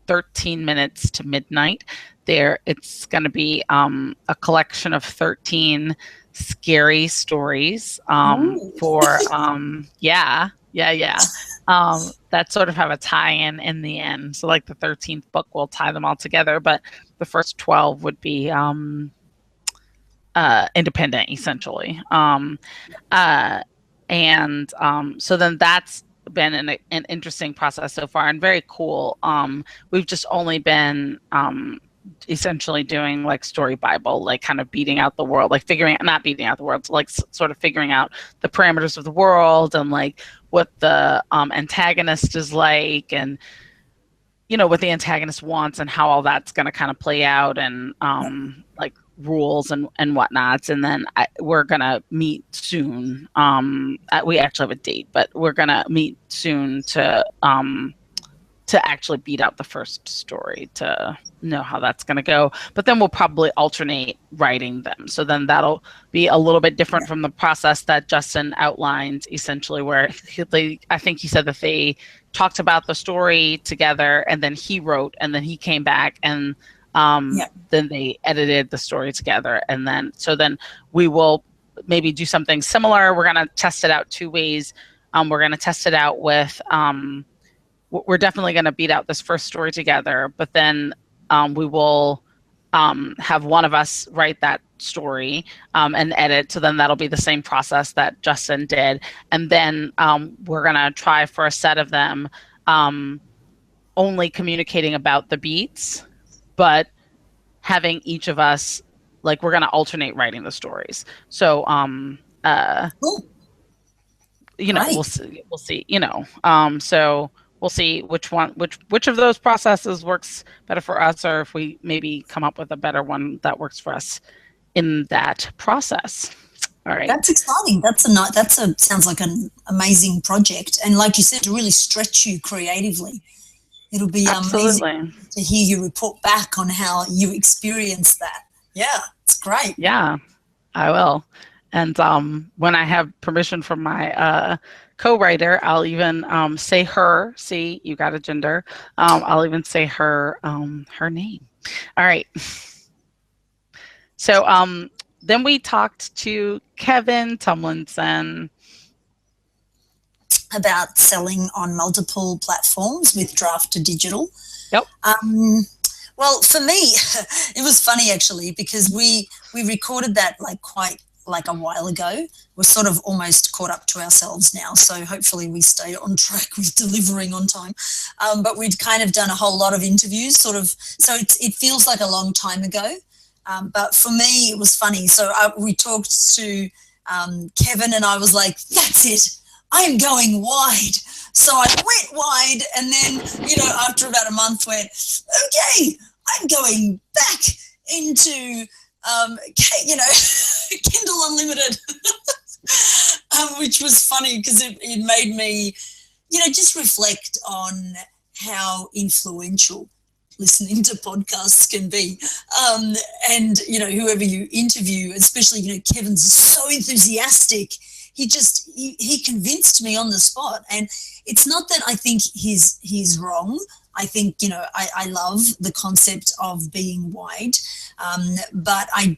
13 Minutes to Midnight. It's going to be a collection of 13 scary stories for, that sort of have a tie-in in the end. So like the 13th book will tie them all together, but the first 12 would be independent, essentially. So then that's been an interesting process so far and very cool. We've just only been essentially doing like story Bible, like kind of beating out the world, like not beating out the world, like sort of figuring out the parameters of the world and like what the antagonist is like, and what the antagonist wants and how all that's going to kind of play out, and like rules and whatnots. And then we're going to meet soon. We actually have a date, but we're going to meet soon to actually beat out the first story, to know how that's going to go. But then we'll probably alternate writing them. So then that'll be a little bit different from the process that Justin outlined, essentially, where I think he said that they talked about the story together, and then he wrote, and then he came back, and then they edited the story together. And then we will maybe do something similar. We're going to test it out two ways. We're going to test it out with we're definitely going to beat out this first story together, but then we will have one of us write that story and edit. So then that'll be the same process that Justin did. And then we're going to try for a set of them only communicating about the beats, but having each of us, like, we're going to alternate writing the stories. So, we'll see, so we'll see which of those processes works better for us, or if we maybe come up with a better one that works for us in that process. All right. That's exciting. Sounds like an amazing project. And like you said, to really stretch you creatively. It'll be amazing to hear you report back on how you experienced that. Yeah, it's great. Yeah, I will. And when I have permission from my co-writer, I'll even say her. See, you got a gender. I'll even say her name. All right. So then we talked to Kevin Tumlinson about selling on multiple platforms with Draft to Digital. Yep. Well, for me, it was funny actually, because we recorded that quite a while ago. We're sort of almost caught up to ourselves now, so hopefully we stay on track with delivering on time. But we'd kind of done a whole lot of interviews, so it feels like a long time ago. But for me, it was funny. So we talked to Kevin, and I was like, that's it. I am going wide. So I went wide, and then, you know, after about a month went, okay, I'm going back into, you know, Kindle Unlimited, which was funny because it made me, you know, just reflect on how influential listening to podcasts can be. And, you know, whoever you interview, especially, you know, Kevin's so enthusiastic. He convinced me on the spot. And it's not that I think he's wrong. I think, you know, I love the concept of being wide. But I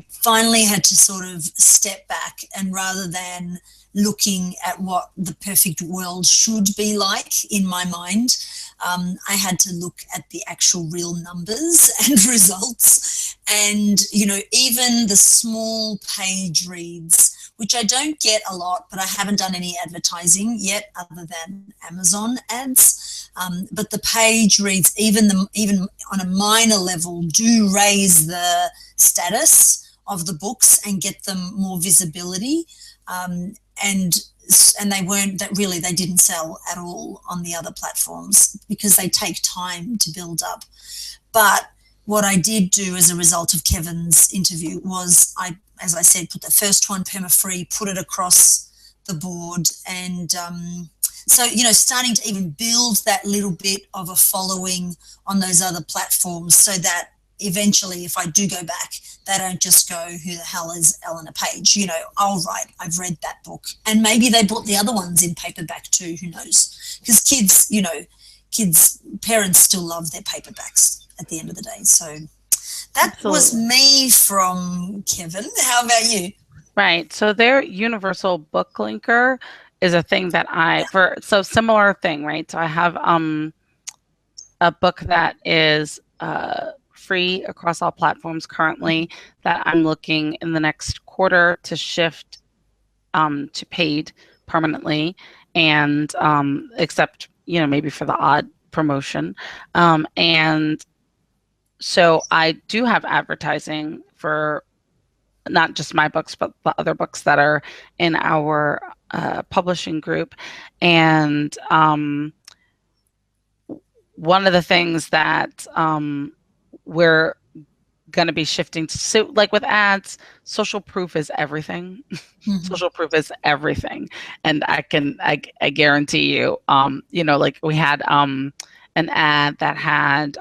finally had to sort of step back, and rather than looking at what the perfect world should be like in my mind, I had to look at the actual real numbers and results. And, you know, even the small page reads, which I don't get a lot, but I haven't done any advertising yet other than Amazon ads. But the page reads, even on a minor level, do raise the status of the books and get them more visibility. And they didn't sell at all on the other platforms because they take time to build up. But what I did do as a result of Kevin's interview was as I said, put the first one perma-free, put it across the board. And so, you know, starting to even build that little bit of a following on those other platforms, so that eventually, if I do go back, they don't just go, who the hell is Eleanor Page? You know, oh, right, I've read that book. And maybe they bought the other ones in paperback too, who knows? Because parents still love their paperbacks at the end of the day. So that was me from Kevin. How about you? Right. So their universal book linker is a thing that similar thing, right? So I have a book that is free across all platforms currently that I'm looking in the next quarter to shift to paid permanently, and except, you know, maybe for the odd promotion. And so I do have advertising for not just my books, but the other books that are in our publishing group. And one of the things that we're going to be shifting to, so like with ads, social proof is everything. Mm-hmm. Social proof is everything. And I guarantee you, you know, like we had an ad that had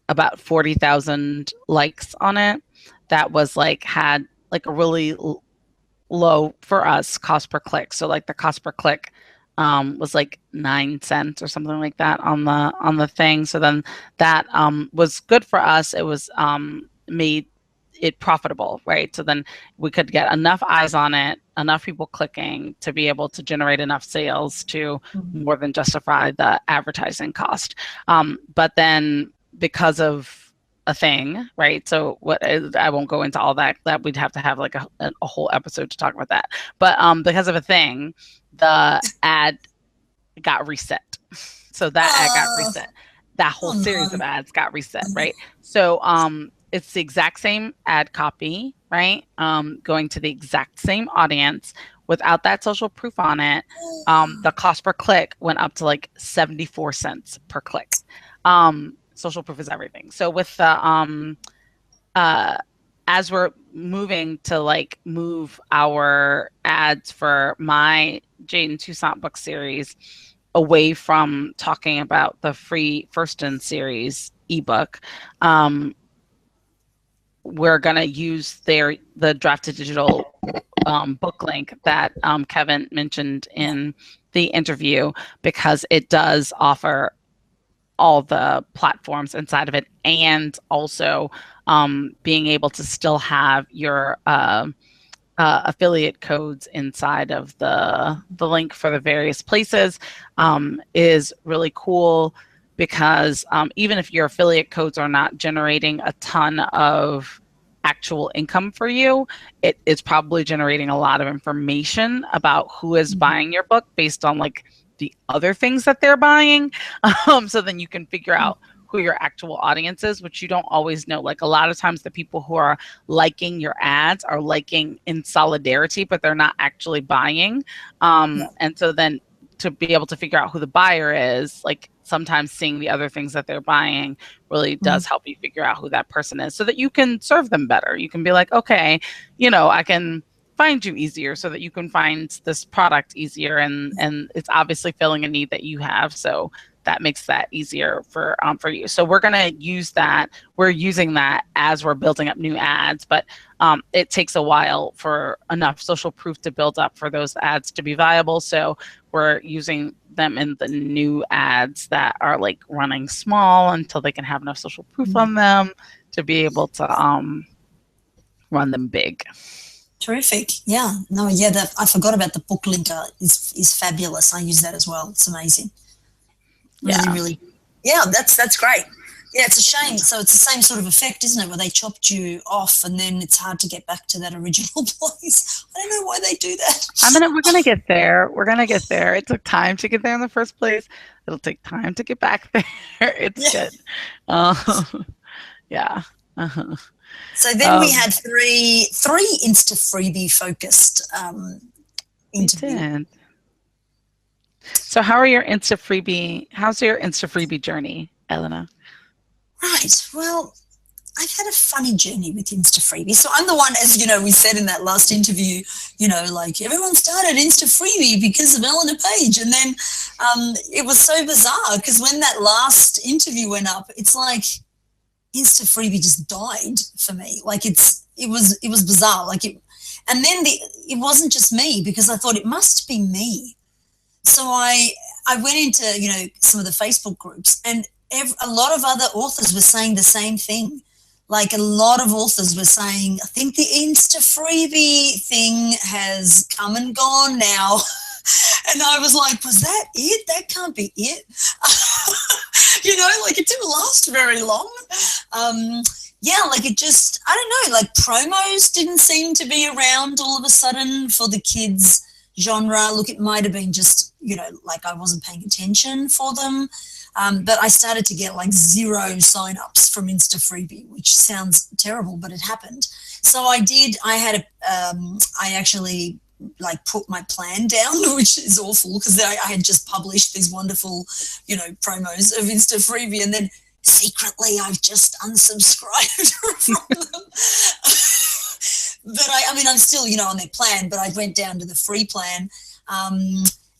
about 40,000 likes on it. That was had like a really low for us cost per click. So like the cost per click was like 9 cents or something like that on the thing. So then that was good for us. It was made it profitable, right? So then we could get enough eyes on it, enough people clicking to be able to generate enough sales to more than justify the advertising cost. But then because of a thing, right? So I won't go into all that we'd have to have like a whole episode to talk about that. But because of a thing, the ad got reset. So that ad got reset. That whole series of ads got reset, right? So it's the exact same ad copy, right? Going to the exact same audience without that social proof on it. The cost per click went up to like 74 cents per click. Social proof is everything. So with the as we're moving to like move our ads for my Jade and Toussaint book series away from talking about the free First in series ebook, we're going to use the drafted digital book link that Kevin mentioned in the interview, because it does offer all the platforms inside of it, and also being able to still have your affiliate codes inside of the link for the various places is really cool, because even if your affiliate codes are not generating a ton of actual income for you, it is probably generating a lot of information about who is buying your book based on like the other things that they're buying. So then you can figure out who your actual audience is, which you don't always know. Like a lot of times the people who are liking your ads are liking in solidarity, but they're not actually buying. And so then to be able to figure out who the buyer is, like sometimes seeing the other things that they're buying really does help you figure out who that person is so that you can serve them better. You can be like, okay, I can find you easier so that you can find this product easier, and it's obviously filling a need that you have, so that makes that easier for you. So we're going to use that. We're using that as we're building up new ads, but it takes a while for enough social proof to build up for those ads to be viable. So we're using them in the new ads that are like running small until they can have enough social proof on them to be able to run them big. Terrific. Yeah. No, yeah, I forgot about the book linker is fabulous. I use that as well. It's amazing. Really, really. Yeah, that's great. Yeah, it's a shame. So it's the same sort of effect, isn't it, where they chopped you off and then it's hard to get back to that original place. I don't know why they do that. We're going to get there. We're going to get there. It took time to get there in the first place. It'll take time to get back there. It's good. Yeah. Uh-huh. So then we had three Instafreebie focused interviews. So how's your Instafreebie journey, Elena? Right. Well, I've had a funny journey with Instafreebie. So I'm the one, as you know, we said in that last interview, like everyone started Instafreebie because of Elena Page. And then it was so bizarre because when that last interview went up, it's like Instafreebie just died for me. Like it was bizarre. And then it wasn't just me, because I thought it must be me. So I went into, some of the Facebook groups, and a lot of other authors were saying the same thing. Like a lot of authors were saying, I think the Instafreebie thing has come and gone now. And I was like, was that it? That can't be it. It didn't last very long. It just, I don't know, like promos didn't seem to be around all of a sudden for the kids genre. Look, it might have been just, like I wasn't paying attention for them. But I started to get like 0 signups from Instafreebie, which sounds terrible, but it happened. So I actually like put my plan down, which is awful because I had just published these wonderful, promos of Instafreebie, and then secretly I've just unsubscribed from them. But I'm still, on their plan, but I went down to the free plan.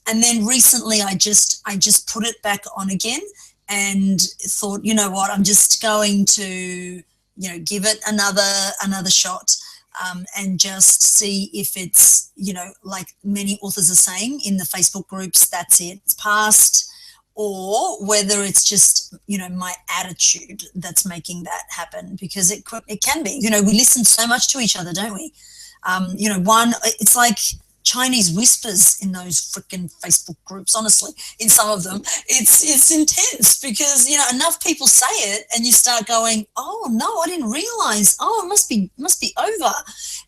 And then recently I just put it back on again and thought, you know what, I'm just going to, give it another shot, and just see if it's, like many authors are saying in the Facebook groups, that's it, it's passed, or whether it's just, my attitude that's making that happen, because it can be, we listen so much to each other, don't we? It's like Chinese whispers in those freaking Facebook groups, honestly, in some of them. It's intense because, enough people say it and you start going, oh, no, I didn't realize. Oh, it must be over.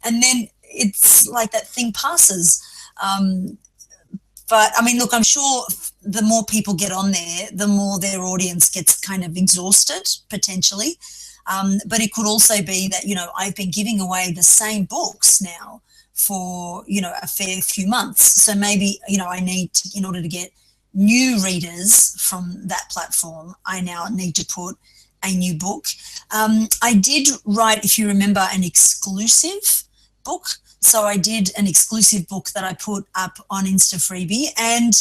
And then it's like that thing passes. But, look, I'm sure the more people get on there, the more their audience gets kind of exhausted, potentially. But it could also be that, I've been giving away the same books now for, a fair few months. So maybe, I need to, in order to get new readers from that platform, I now need to put a new book. I did write, if you remember, an exclusive book. So I did an exclusive book that I put up on Instafreebie, and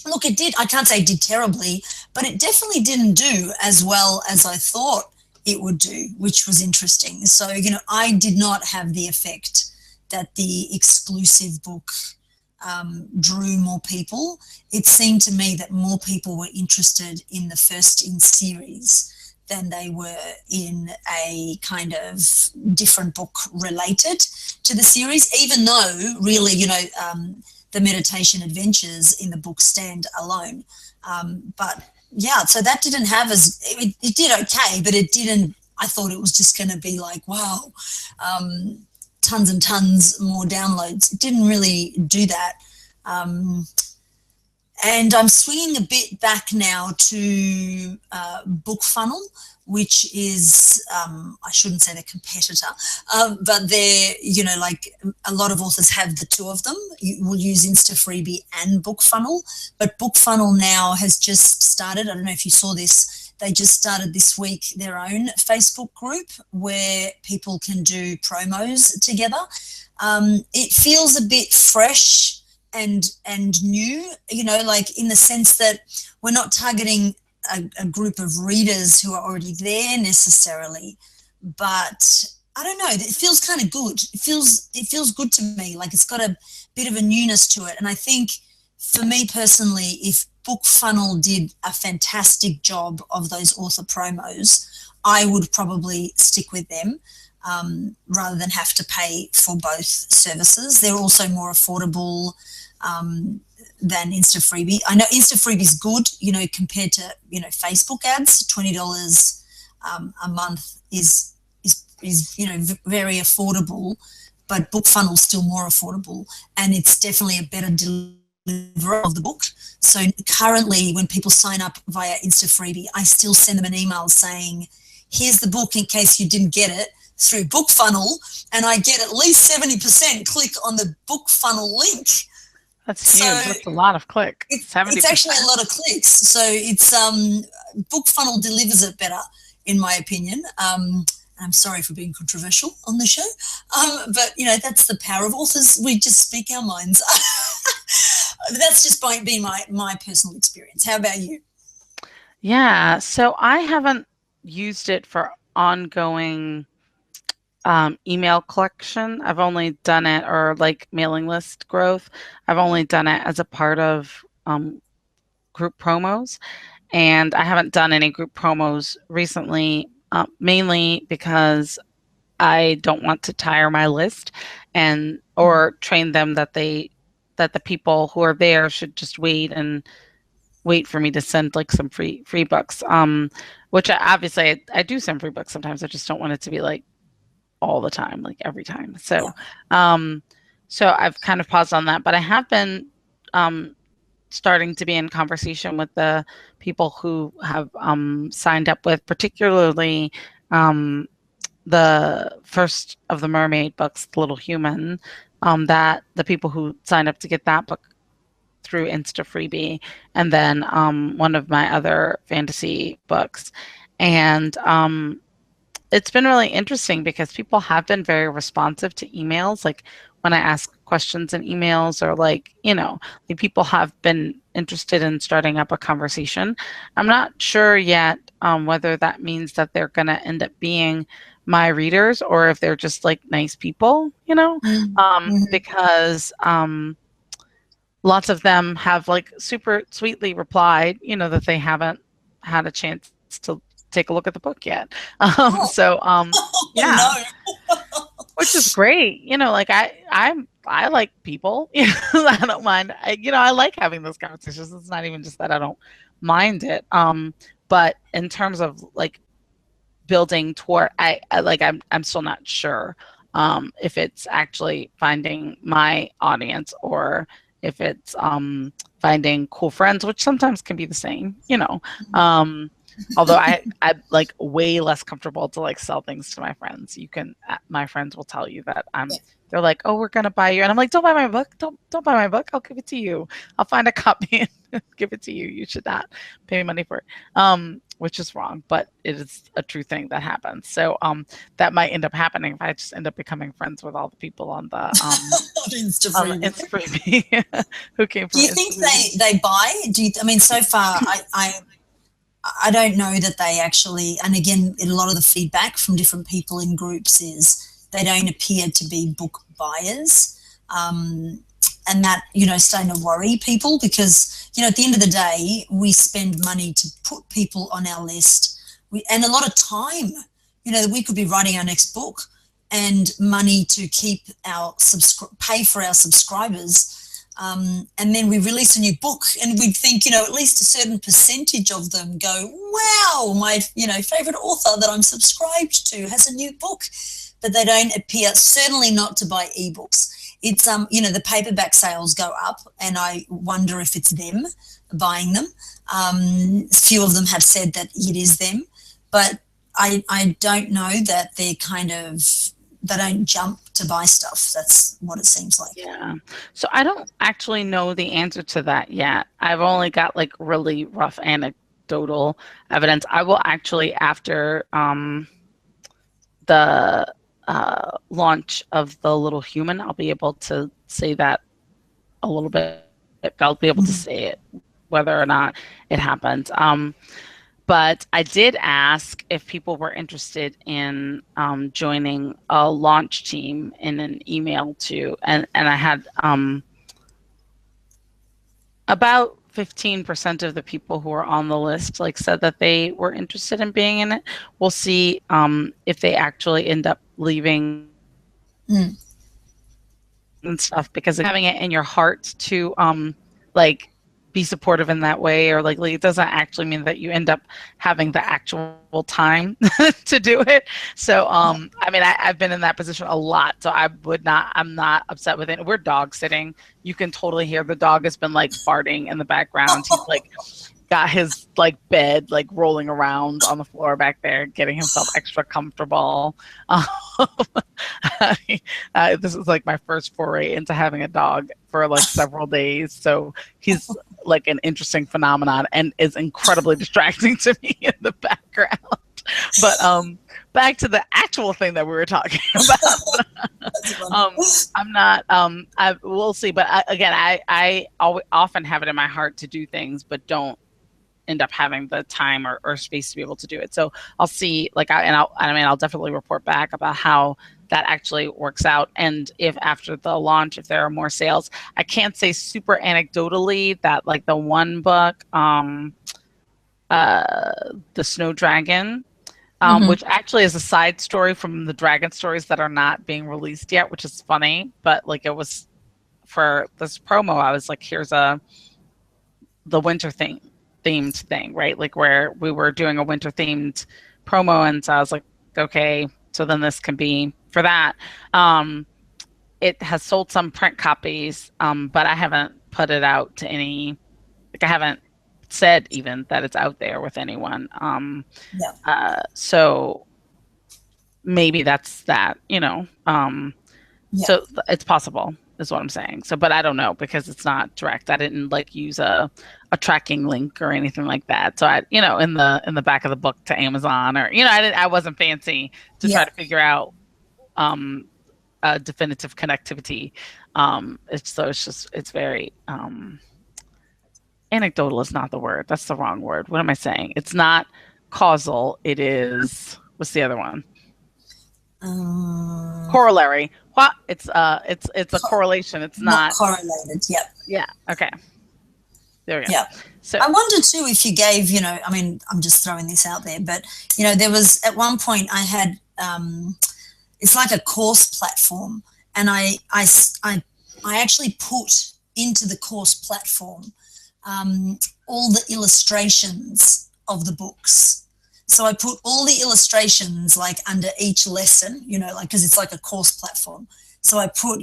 look, it did, I can't say it did terribly, but it definitely didn't do as well as I thought it would do, which was interesting. So, I did not have the effect that the exclusive book drew more people. It seemed to me that more people were interested in the first in series than they were in a kind of different book related to the series, even though really, the meditation adventures in the book stand alone. But yeah, so that didn't have it did okay, but it didn't, I thought it was just going to be like, wow, tons and tons more downloads. It didn't really do that. And I'm swinging a bit back now to BookFunnel, which is, I shouldn't say the competitor, but they're, like a lot of authors have the two of them. You will use Instafreebie and BookFunnel, but BookFunnel now has just started, I don't know if you saw this, they just started this week their own Facebook group where people can do promos together. It feels a bit fresh and new, like in the sense that we're not targeting a group of readers who are already there necessarily, but I don't know, it feels kind of good. It feels good to me, like it's got a bit of a newness to it. And I think for me personally, if BookFunnel did a fantastic job of those author promos, I would probably stick with them rather than have to pay for both services. They're also more affordable than Instafreebie. I know Instafreebie is good, compared to, Facebook ads. $20 a month is very affordable, but BookFunnel is still more affordable, and it's definitely a better deliverer of the book. So currently, when people sign up via Instafreebie, I still send them an email saying, here's the book in case you didn't get it through BookFunnel, and I get at least 70% click on the BookFunnel link. That's huge. That's a lot of click. It's actually a lot of clicks. So it's BookFunnel delivers it better, in my opinion. I'm sorry for being controversial on the show, but that's the power of authors. We just speak our minds. That's just been my personal experience. How about you? Yeah, so I haven't used it for ongoing email collection. I've only done it, or like mailing list growth. I've only done it as a part of group promos, and I haven't done any group promos recently, mainly because I don't want to tire my list or train them that the people who are there should just wait for me to send like some free books. Which obviously I do send free books sometimes. I just don't want it to be like all the time, like every time. So, so I've kind of paused on that, but I have been starting to be in conversation with the people who have signed up with, particularly the first of the mermaid books, The Little Human, that the people who signed up to get that book through Instafreebie, and then one of my other fantasy books. And it's been really interesting because people have been very responsive to emails. Like when I ask questions in emails, or like people have been interested in starting up a conversation. I'm not sure yet whether that means that they're going to end up being my readers, or if they're just like nice people, because lots of them have like super sweetly replied, that they haven't had a chance to take a look at the book yet. Yeah, which is great. Like I like people, I don't mind. I like having those conversations. It's not even just that I don't mind it. But in terms of like building toward, I'm still not sure if it's actually finding my audience, or if it's finding cool friends, which sometimes can be the same, although I'm like way less comfortable to like sell things to my friends. My friends will tell you that they're like, oh, we're going to buy you. And I'm like, don't buy my book. Don't buy my book. I'll give it to you. I'll find a copy and give it to you. You should not pay me money for it. Which is wrong, but it is a true thing that happens. So that might end up happening if I just end up becoming friends with all the people on the Instafreebie who came from. Do you think they buy? So far I don't know that they actually, and again, a lot of the feedback from different people in groups is they don't appear to be book buyers. And that, starting to worry people, because, at the end of the day, we spend money to put people on our list, and a lot of time, we could be writing our next book, and money to keep pay for our subscribers. And then we release a new book, and we'd think, at least a certain percentage of them go, wow, my, favorite author that I'm subscribed to has a new book, but they don't appear, certainly not to buy ebooks. it's the paperback sales go up, and I wonder if it's them buying them. A few of them have said that it is them, but I don't know that they don't jump to buy stuff. That's what it seems like. Yeah. So I don't actually know the answer to that yet. I've only got like really rough anecdotal evidence. I will actually, after the launch of the Little Human, I'll be able to say that a little bit. I'll be able to say it, whether or not it happens. But I did ask if people were interested in joining a launch team in an email too, and I had about 15% of the people who are on the list said that they were interested in being in it. We'll see if they actually end up leaving and stuff, because having it in your heart to be supportive in that way, or it doesn't actually mean that you end up having the actual time to do it. So I've been in that position a lot, so I'm not upset with it. We're dog sitting. You can totally hear the dog has been farting in the background. He's got his bed rolling around on the floor back there, getting himself extra comfortable. This is my first foray into having a dog for several days, so he's an interesting phenomenon and is incredibly distracting to me in the background. But back to the actual thing that we were talking about. I'm not. We'll see. But I often have it in my heart to do things, but don't end up having the time or space to be able to do it. So I'll see. I'll definitely report back about how that actually works out, and if after the launch, if there are more sales. I can't say super anecdotally that the one book, The Snow Dragon, which actually is a side story from the dragon stories that are not being released yet, which is funny. But it was for this promo, I was here's the winter themed thing, right? Where we were doing a winter themed promo, and so I was okay, so then this can be for that. It has sold some print copies, but I haven't put it out to any, I haven't said even that it's out there with anyone. So maybe that's that, so it's possible is what I'm saying. So, but I don't know, because it's not direct. I didn't use a tracking link or anything like that. So I, in the back of the book to Amazon, or, I wasn't fancy to try to figure out a definitive connectivity. It's very anecdotal is not the word. That's the wrong word. What am I saying? It's not causal. It is, what's the other one? Corollary. What? It's a correlation. It's not correlated. Yep. Yeah. Okay. There we go. Yeah. So I wonder too if you gave, I'm just throwing this out there, but there was at one point I had it's like a course platform, and I actually put into the course platform all the illustrations of the books. So I put all the illustrations under each lesson, because it's like a course platform. So I put,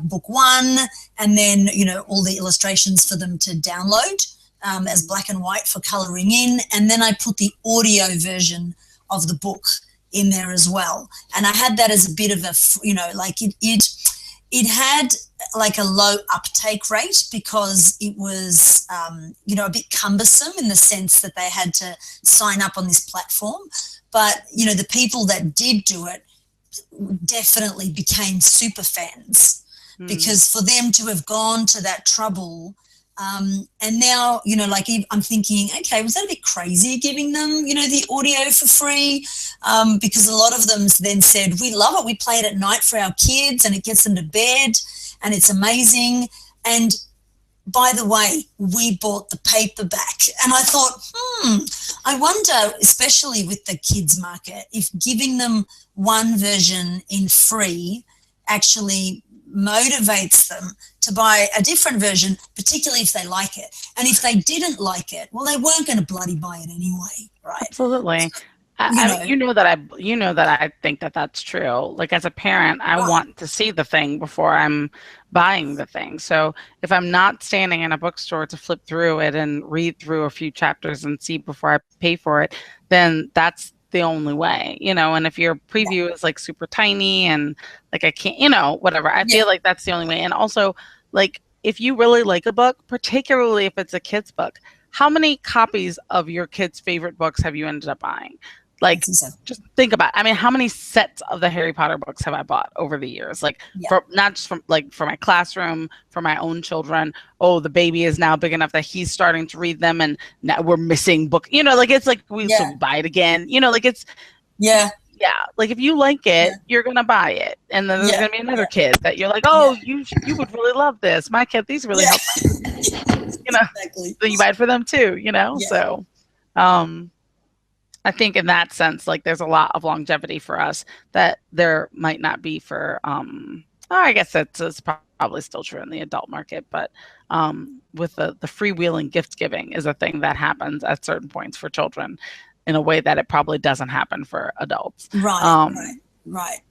book one, and then, all the illustrations for them to download as black and white for coloring in. And then I put the audio version of the book in there as well. And I had that as a bit of a, it had a low uptake rate, because it was, a bit cumbersome in the sense that they had to sign up on this platform. But, the people that did do it definitely became super fans, because for them to have gone to that trouble, and now, I'm thinking, okay, was that a bit crazy giving them, the audio for free? Because a lot of them then said, we love it. We play it at night for our kids, and it gets them to bed, and it's amazing. And by the way, we bought the paperback, and I thought, I wonder, especially with the kids market, if giving them one version in free actually motivates them to buy a different version, particularly if they like it. And if they didn't like it, well, they weren't going to bloody buy it anyway, right? Absolutely. you know. You know that I think that that's true. Like as a parent, I want to see the thing before I'm buying the thing. So if I'm not standing in a bookstore to flip through it and read through a few chapters and see before I pay for it, then that's the only way, you know. And if your preview is like super tiny and like I can't, you know, whatever, I feel like that's the only way. And also, like if you really like a book, particularly if it's a kid's book, how many copies of your kid's favorite books have you ended up buying? Like, just think about it. I mean, how many sets of the Harry Potter books have I bought over the years? Like, for not just from like for my classroom, for my own children. Oh, the baby is now big enough that he's starting to read them, and now we're missing book. You know, like it's like we buy it again. You know, like it's like if you like it, you're gonna buy it, and then there's gonna be another kid that you're like, oh, you would really love this. My kid, these really help. You know, so you buy it for them too. You know, so. I think in that sense, like there's a lot of longevity for us that there might not be for, I guess it's probably still true in the adult market, but with the freewheeling gift giving is a thing that happens at certain points for children in a way that it probably doesn't happen for adults. Right.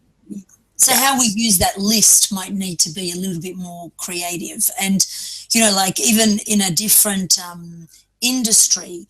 So how we use that list might need to be a little bit more creative. And, you know, like even in a different industry,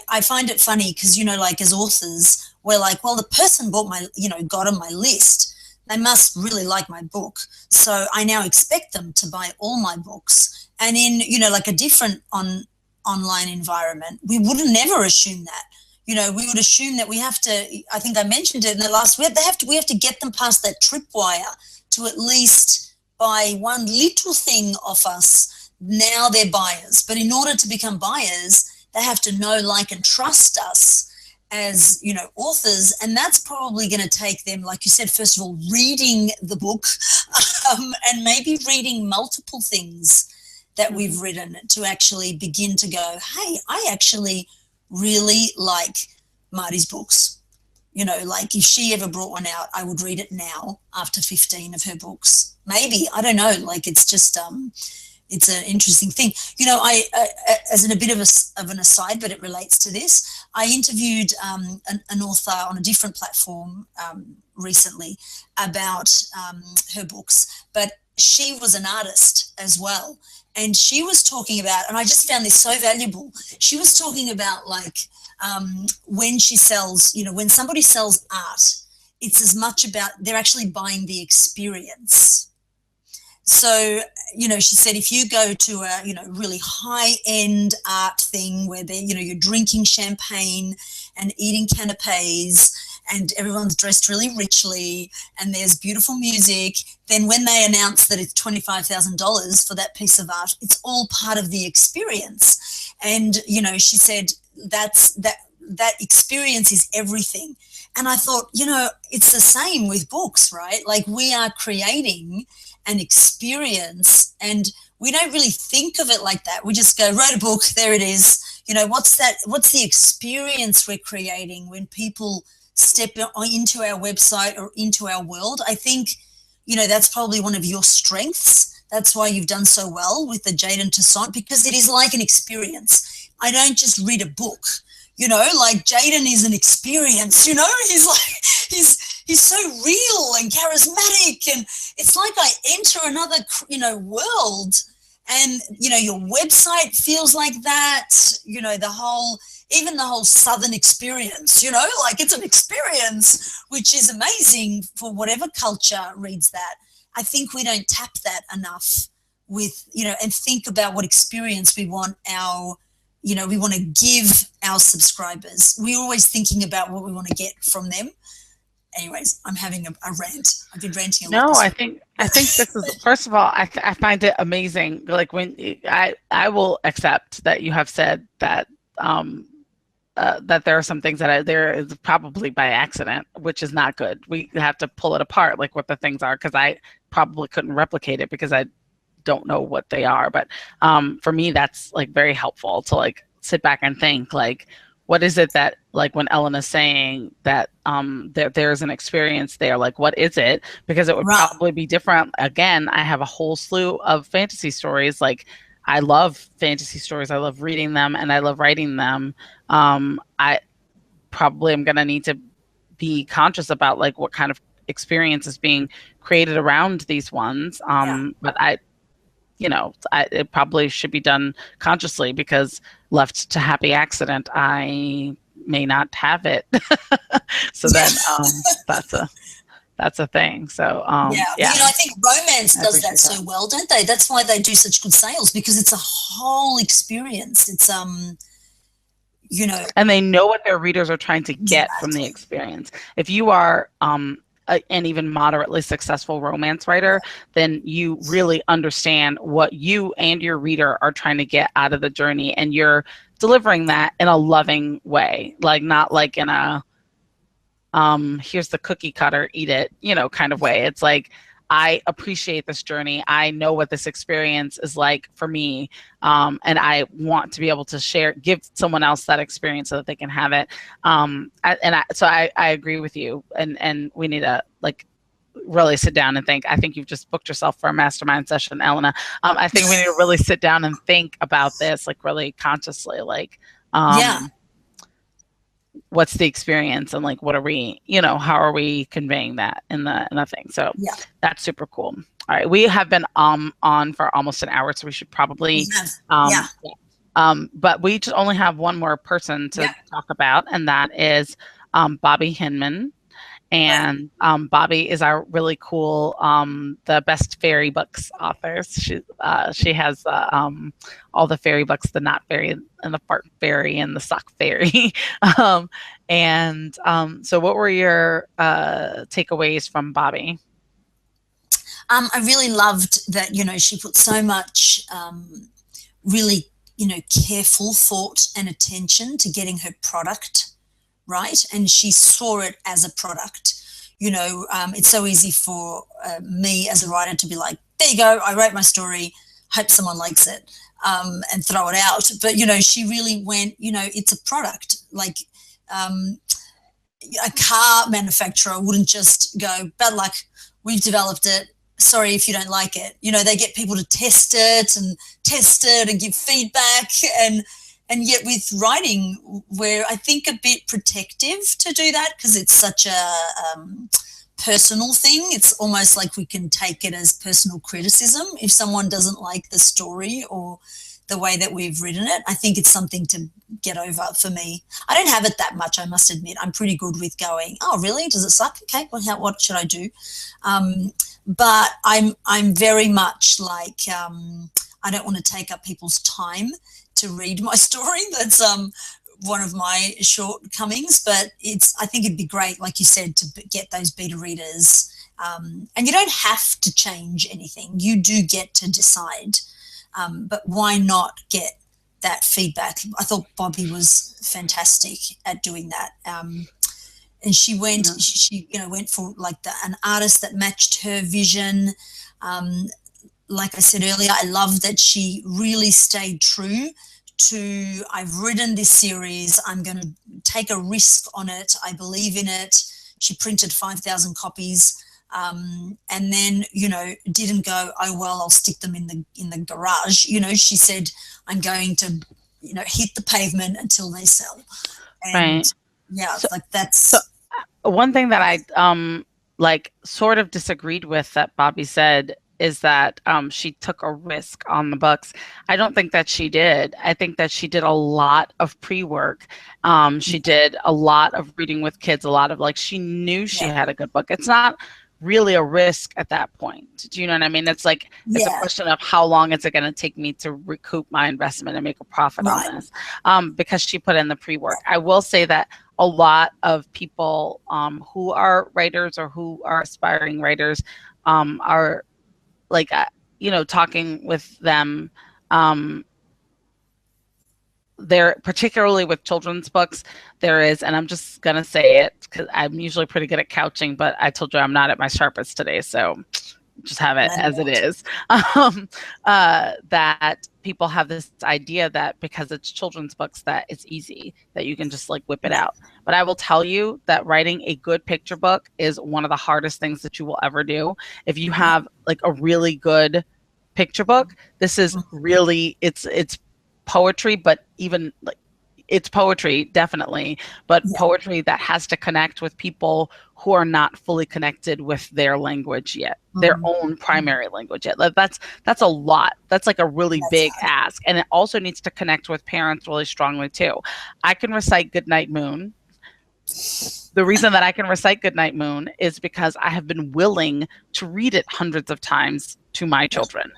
I find it funny because, you know, like as authors, we're like, well, the person got on my list. They must really like my book. So I now expect them to buy all my books. And in, you know, like a different online environment, we would never assume that. You know, we would assume that we have to, I think I mentioned it in the last, we have to get them past that tripwire to at least buy one little thing off us. Now they're buyers. But in order to become buyers, they have to know, like, and trust us as, you know, authors. And that's probably going to take them, like you said, first of all, reading the book and maybe reading multiple things that we've written to actually begin to go, hey, I actually really like Marti's books. You know, like if she ever brought one out, I would read it now after 15 of her books. Maybe, I don't know, like it's just it's an interesting thing. You know, I as in a bit of an aside, but it relates to this, I interviewed an author on a different platform recently about her books, but she was an artist as well. And she was talking about, and I just found this so valuable, she was talking about like when she sells, you know, when somebody sells art, it's as much about they're actually buying the experience. So, you know, she said if you go to a, you know, really high-end art thing where they, you know, you're drinking champagne and eating canapes and everyone's dressed really richly and there's beautiful music, then when they announce that it's $25,000 for that piece of art, it's all part of the experience. And, you know, she said that experience is everything. And I thought, you know, it's the same with books, right? Like we are creating an experience and we don't really think of it like that. We just go, wrote a book, there it is. You know, what's the experience we're creating when people step into our website or into our world? I think, you know, that's probably one of your strengths. That's why you've done so well with the Jade and Toussaint, because it is like an experience. I don't just read a book. You know, like Jaden is an experience, you know, he's so real and charismatic, and it's like I enter another, you know, world. And, you know, your website feels like that, you know, even the whole Southern experience, you know, like it's an experience, which is amazing for whatever culture reads that. I think we don't tap that enough with, you know, and think about what experience we want we want to give our subscribers. We're always thinking about what we want to get from them. Anyways, I'm having a rant. I've been ranting a lot. No, I think this is, first of all, I find it amazing. Like when I will accept that you have said that that there are some things that there is probably by accident, which is not good. We have to pull it apart, like what the things are, because I probably couldn't replicate it because I don't know what they are. But for me, that's like very helpful to like sit back and think, like, what is it that, like when Elena's saying that there's an experience there, like what is it? Because it would probably be different. Again, I have a whole slew of fantasy stories. Like I love fantasy stories. I love reading them and I love writing them. probably am going to need to be conscious about like what kind of experience is being created around these ones. But it probably should be done consciously, because left to happy accident, I may not have it. So then that's a thing. So I think romance does that so well, don't they? That's why they do such good sales, because it's a whole experience. It's and they know what their readers are trying to get from the experience. If you are an even moderately successful romance writer, then you really understand what you and your reader are trying to get out of the journey, and you're delivering that in a loving way, like not like in a here's the cookie cutter, eat it, kind of way. It's like, I appreciate this journey. I know what this experience is like for me. And I want to be able to give someone else that experience so that they can have it. So I agree with you. And we need to like really sit down and think. I think you've just booked yourself for a mastermind session, Elena. I think we need to really sit down and think about this, like really consciously, like, what's the experience, and like, what are we, how are we conveying that in the thing? So that's super cool. All right. We have been on for almost an hour, so we should probably, but we just only have one more person to talk about, and that is Bobbie Hinman. And Bobbie is our really cool, the best fairy books author. She has all the fairy books, the Knot Fairy and the Fart Fairy and the Sock Fairy. So what were your takeaways from Bobbie? I really loved that, she put so much really, careful thought and attention to getting her product right, and she saw it as a product. It's so easy for me as a writer to be like, there you go, I wrote my story, hope someone likes it, and throw it out. But she really went, it's a product. Like a car manufacturer wouldn't just go, bad luck, we've developed it, sorry if you don't like it. They get people to test it and give feedback, and yet with writing, we're, I think, a bit protective to do that, because it's such a personal thing. It's almost like we can take it as personal criticism if someone doesn't like the story or the way that we've written it. I think it's something to get over for me. I don't have it that much, I must admit. I'm pretty good with going, oh, really? Does it suck? Okay, well, what should I do? But I'm very much like, I don't want to take up people's time to read my story. That's one of my shortcomings, but I think it'd be great, like you said, to get those beta readers. And you don't have to change anything. You do get to decide, but why not get that feedback? I thought Bobbie was fantastic at doing that. And she went, she went for like an artist that matched her vision. Like I said earlier, I love that she really stayed true to, I've written this series, I'm going to take a risk on it, I believe in it. She printed 5,000 copies, and then, didn't go, oh, well, I'll stick them in the garage. She said, I'm going to, hit the pavement until they sell. And right. Yeah, so, like that's... So, one thing that I sort of disagreed with that Bobbie said is that she took a risk on the books. I don't think that she did. I think that she did a lot of pre-work. She did a lot of reading with kids, a lot of she knew she had a good book. It's not really a risk at that point. Do you know what I mean? It's like, it's a question of how long is it going to take me to recoup my investment and make a profit on this, because she put in the pre-work. I will say that a lot of people who are writers or who are aspiring writers are talking with them, there, particularly with children's books, there is, and I'm just going to say it because I'm usually pretty good at couching, but I told you I'm not at my sharpest today, so just have it as it is. That people have this idea that because it's children's books that it's easy, that you can just whip it out. But I will tell you that writing a good picture book is one of the hardest things that you will ever do. If you have a really good picture book, this is really, it's poetry, but even it's poetry, definitely, but poetry that has to connect with people who are not fully connected with their language yet, their own primary language yet. That's a lot. That's like a really big ask. And it also needs to connect with parents really strongly too. I can recite Goodnight Moon. The reason that I can recite Goodnight Moon is because I have been willing to read it hundreds of times to my children.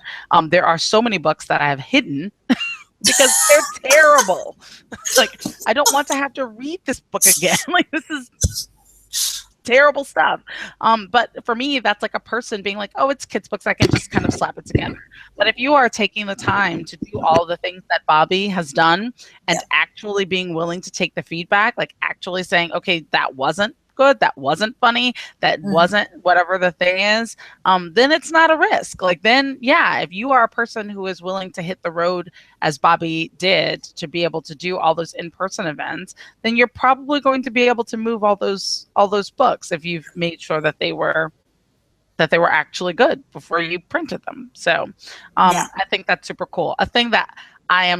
There are so many books that I have hidden because they're terrible. Like, I don't want to have to read this book again. Like, this is terrible stuff. But for me, that's like a person being like, oh, it's kids' books. I can just kind of slap it together. But if you are taking the time to do all the things that Bobbie has done and actually being willing to take the feedback, like actually saying, okay, that wasn't good, that wasn't funny, that wasn't whatever the thing is, then it's not a risk. Like, then, yeah, if you are a person who is willing to hit the road as Bobbie did to be able to do all those in-person events, then you're probably going to be able to move all those books if you've made sure that they were actually good before you printed them. So I think that's super cool. A thing that I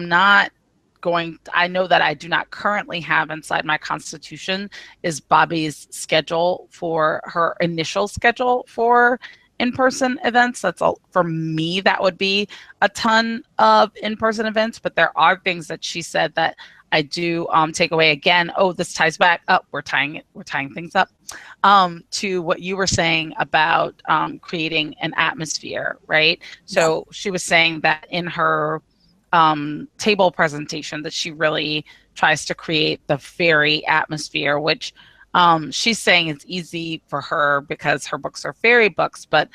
know that I do not currently have inside my constitution is Bobbie's schedule for her initial schedule for in-person events. That's all for me. That would be a ton of in-person events, but there are things that she said that I do take away. Again, this ties back up. We're tying things up to what you were saying about creating an atmosphere, right? So she was saying that in her table presentation that she really tries to create the fairy atmosphere, which she's saying it's easy for her because her books are fairy books, but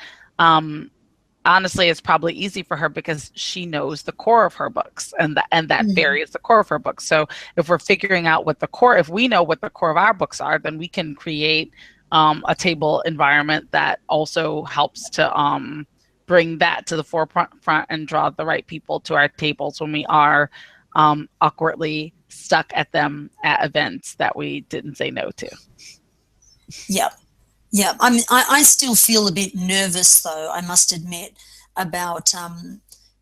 honestly, it's probably easy for her because she knows the core of her books, and that fairy is the core of her books. So if we're figuring out if we know what the core of our books are, then we can create a table environment that also helps to bring that to the forefront and draw the right people to our tables when we are awkwardly stuck at them at events that we didn't say no to. Yeah. I mean, I still feel a bit nervous, though, I must admit, about,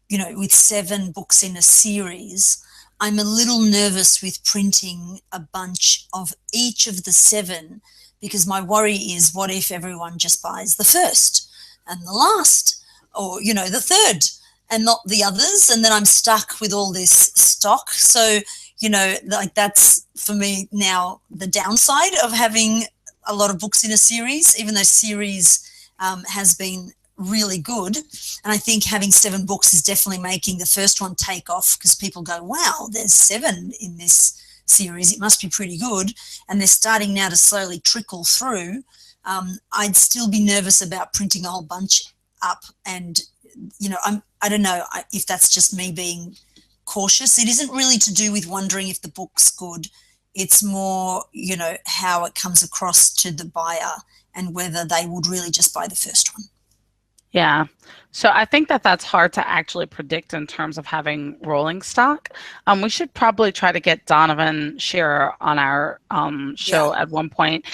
with 7 books in a series, I'm a little nervous with printing a bunch of each of the 7, because my worry is, what if everyone just buys the first and the last, or, the third and not the others, and then I'm stuck with all this stock. So, that's for me now the downside of having a lot of books in a series, even though series has been really good. And I think having 7 books is definitely making the first one take off, because people go, wow, there's 7 in this series, it must be pretty good. And they're starting now to slowly trickle through. I'd still be nervous about printing a whole bunch up, and I don't know if that's just me being cautious. It isn't really to do with wondering if the book's good. It's more, how it comes across to the buyer and whether they would really just buy the first one. Yeah. So I think that that's hard to actually predict in terms of having rolling stock. We should probably try to get Donovan Shearer on our show at one point,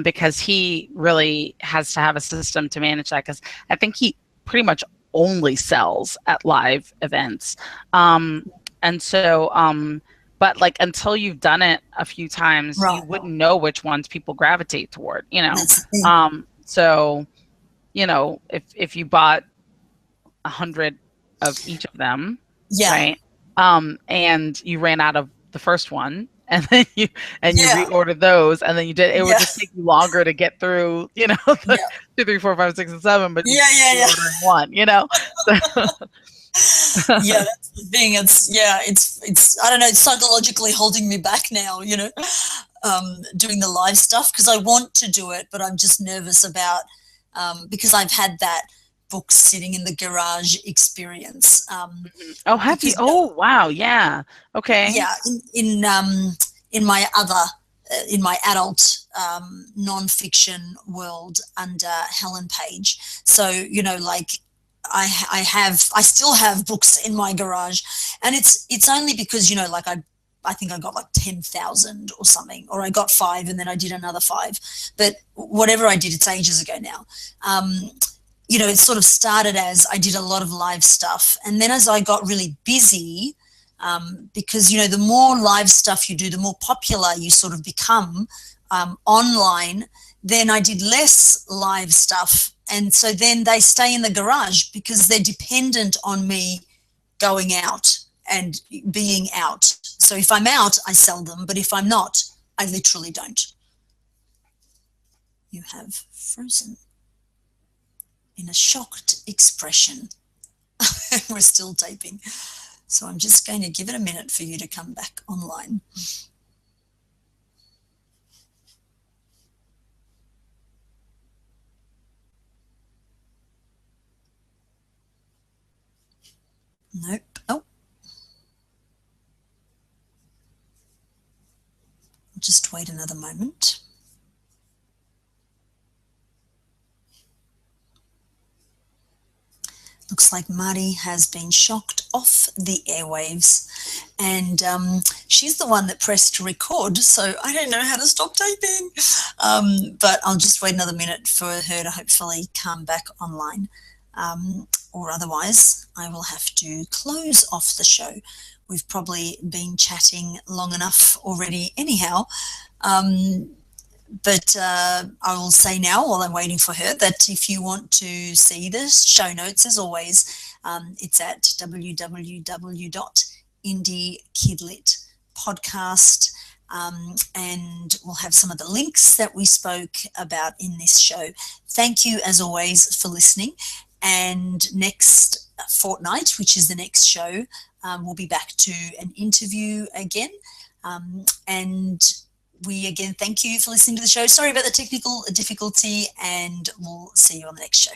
because he really has to have a system to manage that, because I think he pretty much only sells at live events. And so, but like, until you've done it a few times, you wouldn't know which ones people gravitate toward, So, if you bought 100 of each of them, right? And you ran out of the first one, and then you reordered those, and then you did, it would just take you longer to get through, the 2, 3, 4, 5, 6, and 7, but ordering one, So. Yeah, that's the thing. It's I don't know, it's psychologically holding me back now, doing the live stuff, because I want to do it, but I'm just nervous about, because I've had that book sitting in the garage experience. Oh, have you? Oh, wow. Yeah. Okay. Yeah. In my other, in my adult nonfiction world under Helen Page. So, I still have books in my garage, and it's only because, I think I got like 10,000 or something, or I got 5 and then I did another 5, but whatever I did, it's ages ago now. It sort of started as I did a lot of live stuff, and then as I got really busy, because, you know, the more live stuff you do, the more popular you sort of become online. Then I did less live stuff, and so then they stay in the garage because they're dependent on me going out and being out. So if I'm out, I sell them, but if I'm not, I literally don't. You have frozen in a shocked expression. We're still taping. So I'm just going to give it a minute for you to come back online. Nope. Oh. Just wait another moment. Looks like Marti has been shocked off the airwaves, and she's the one that pressed record, so I don't know how to stop taping. But I'll just wait another minute for her to hopefully come back online, or otherwise I will have to close off the show. We've probably been chatting long enough already anyhow. But I will say now, while I'm waiting for her, that if you want to see the show notes, as always, it's at www.indiekidlitpodcast, and we'll have some of the links that we spoke about in this show. Thank you, as always, for listening. And next fortnight, which is the next show, we'll be back to an interview again. And we again thank you for listening to the show. Sorry about the technical difficulty, and we'll see you on the next show.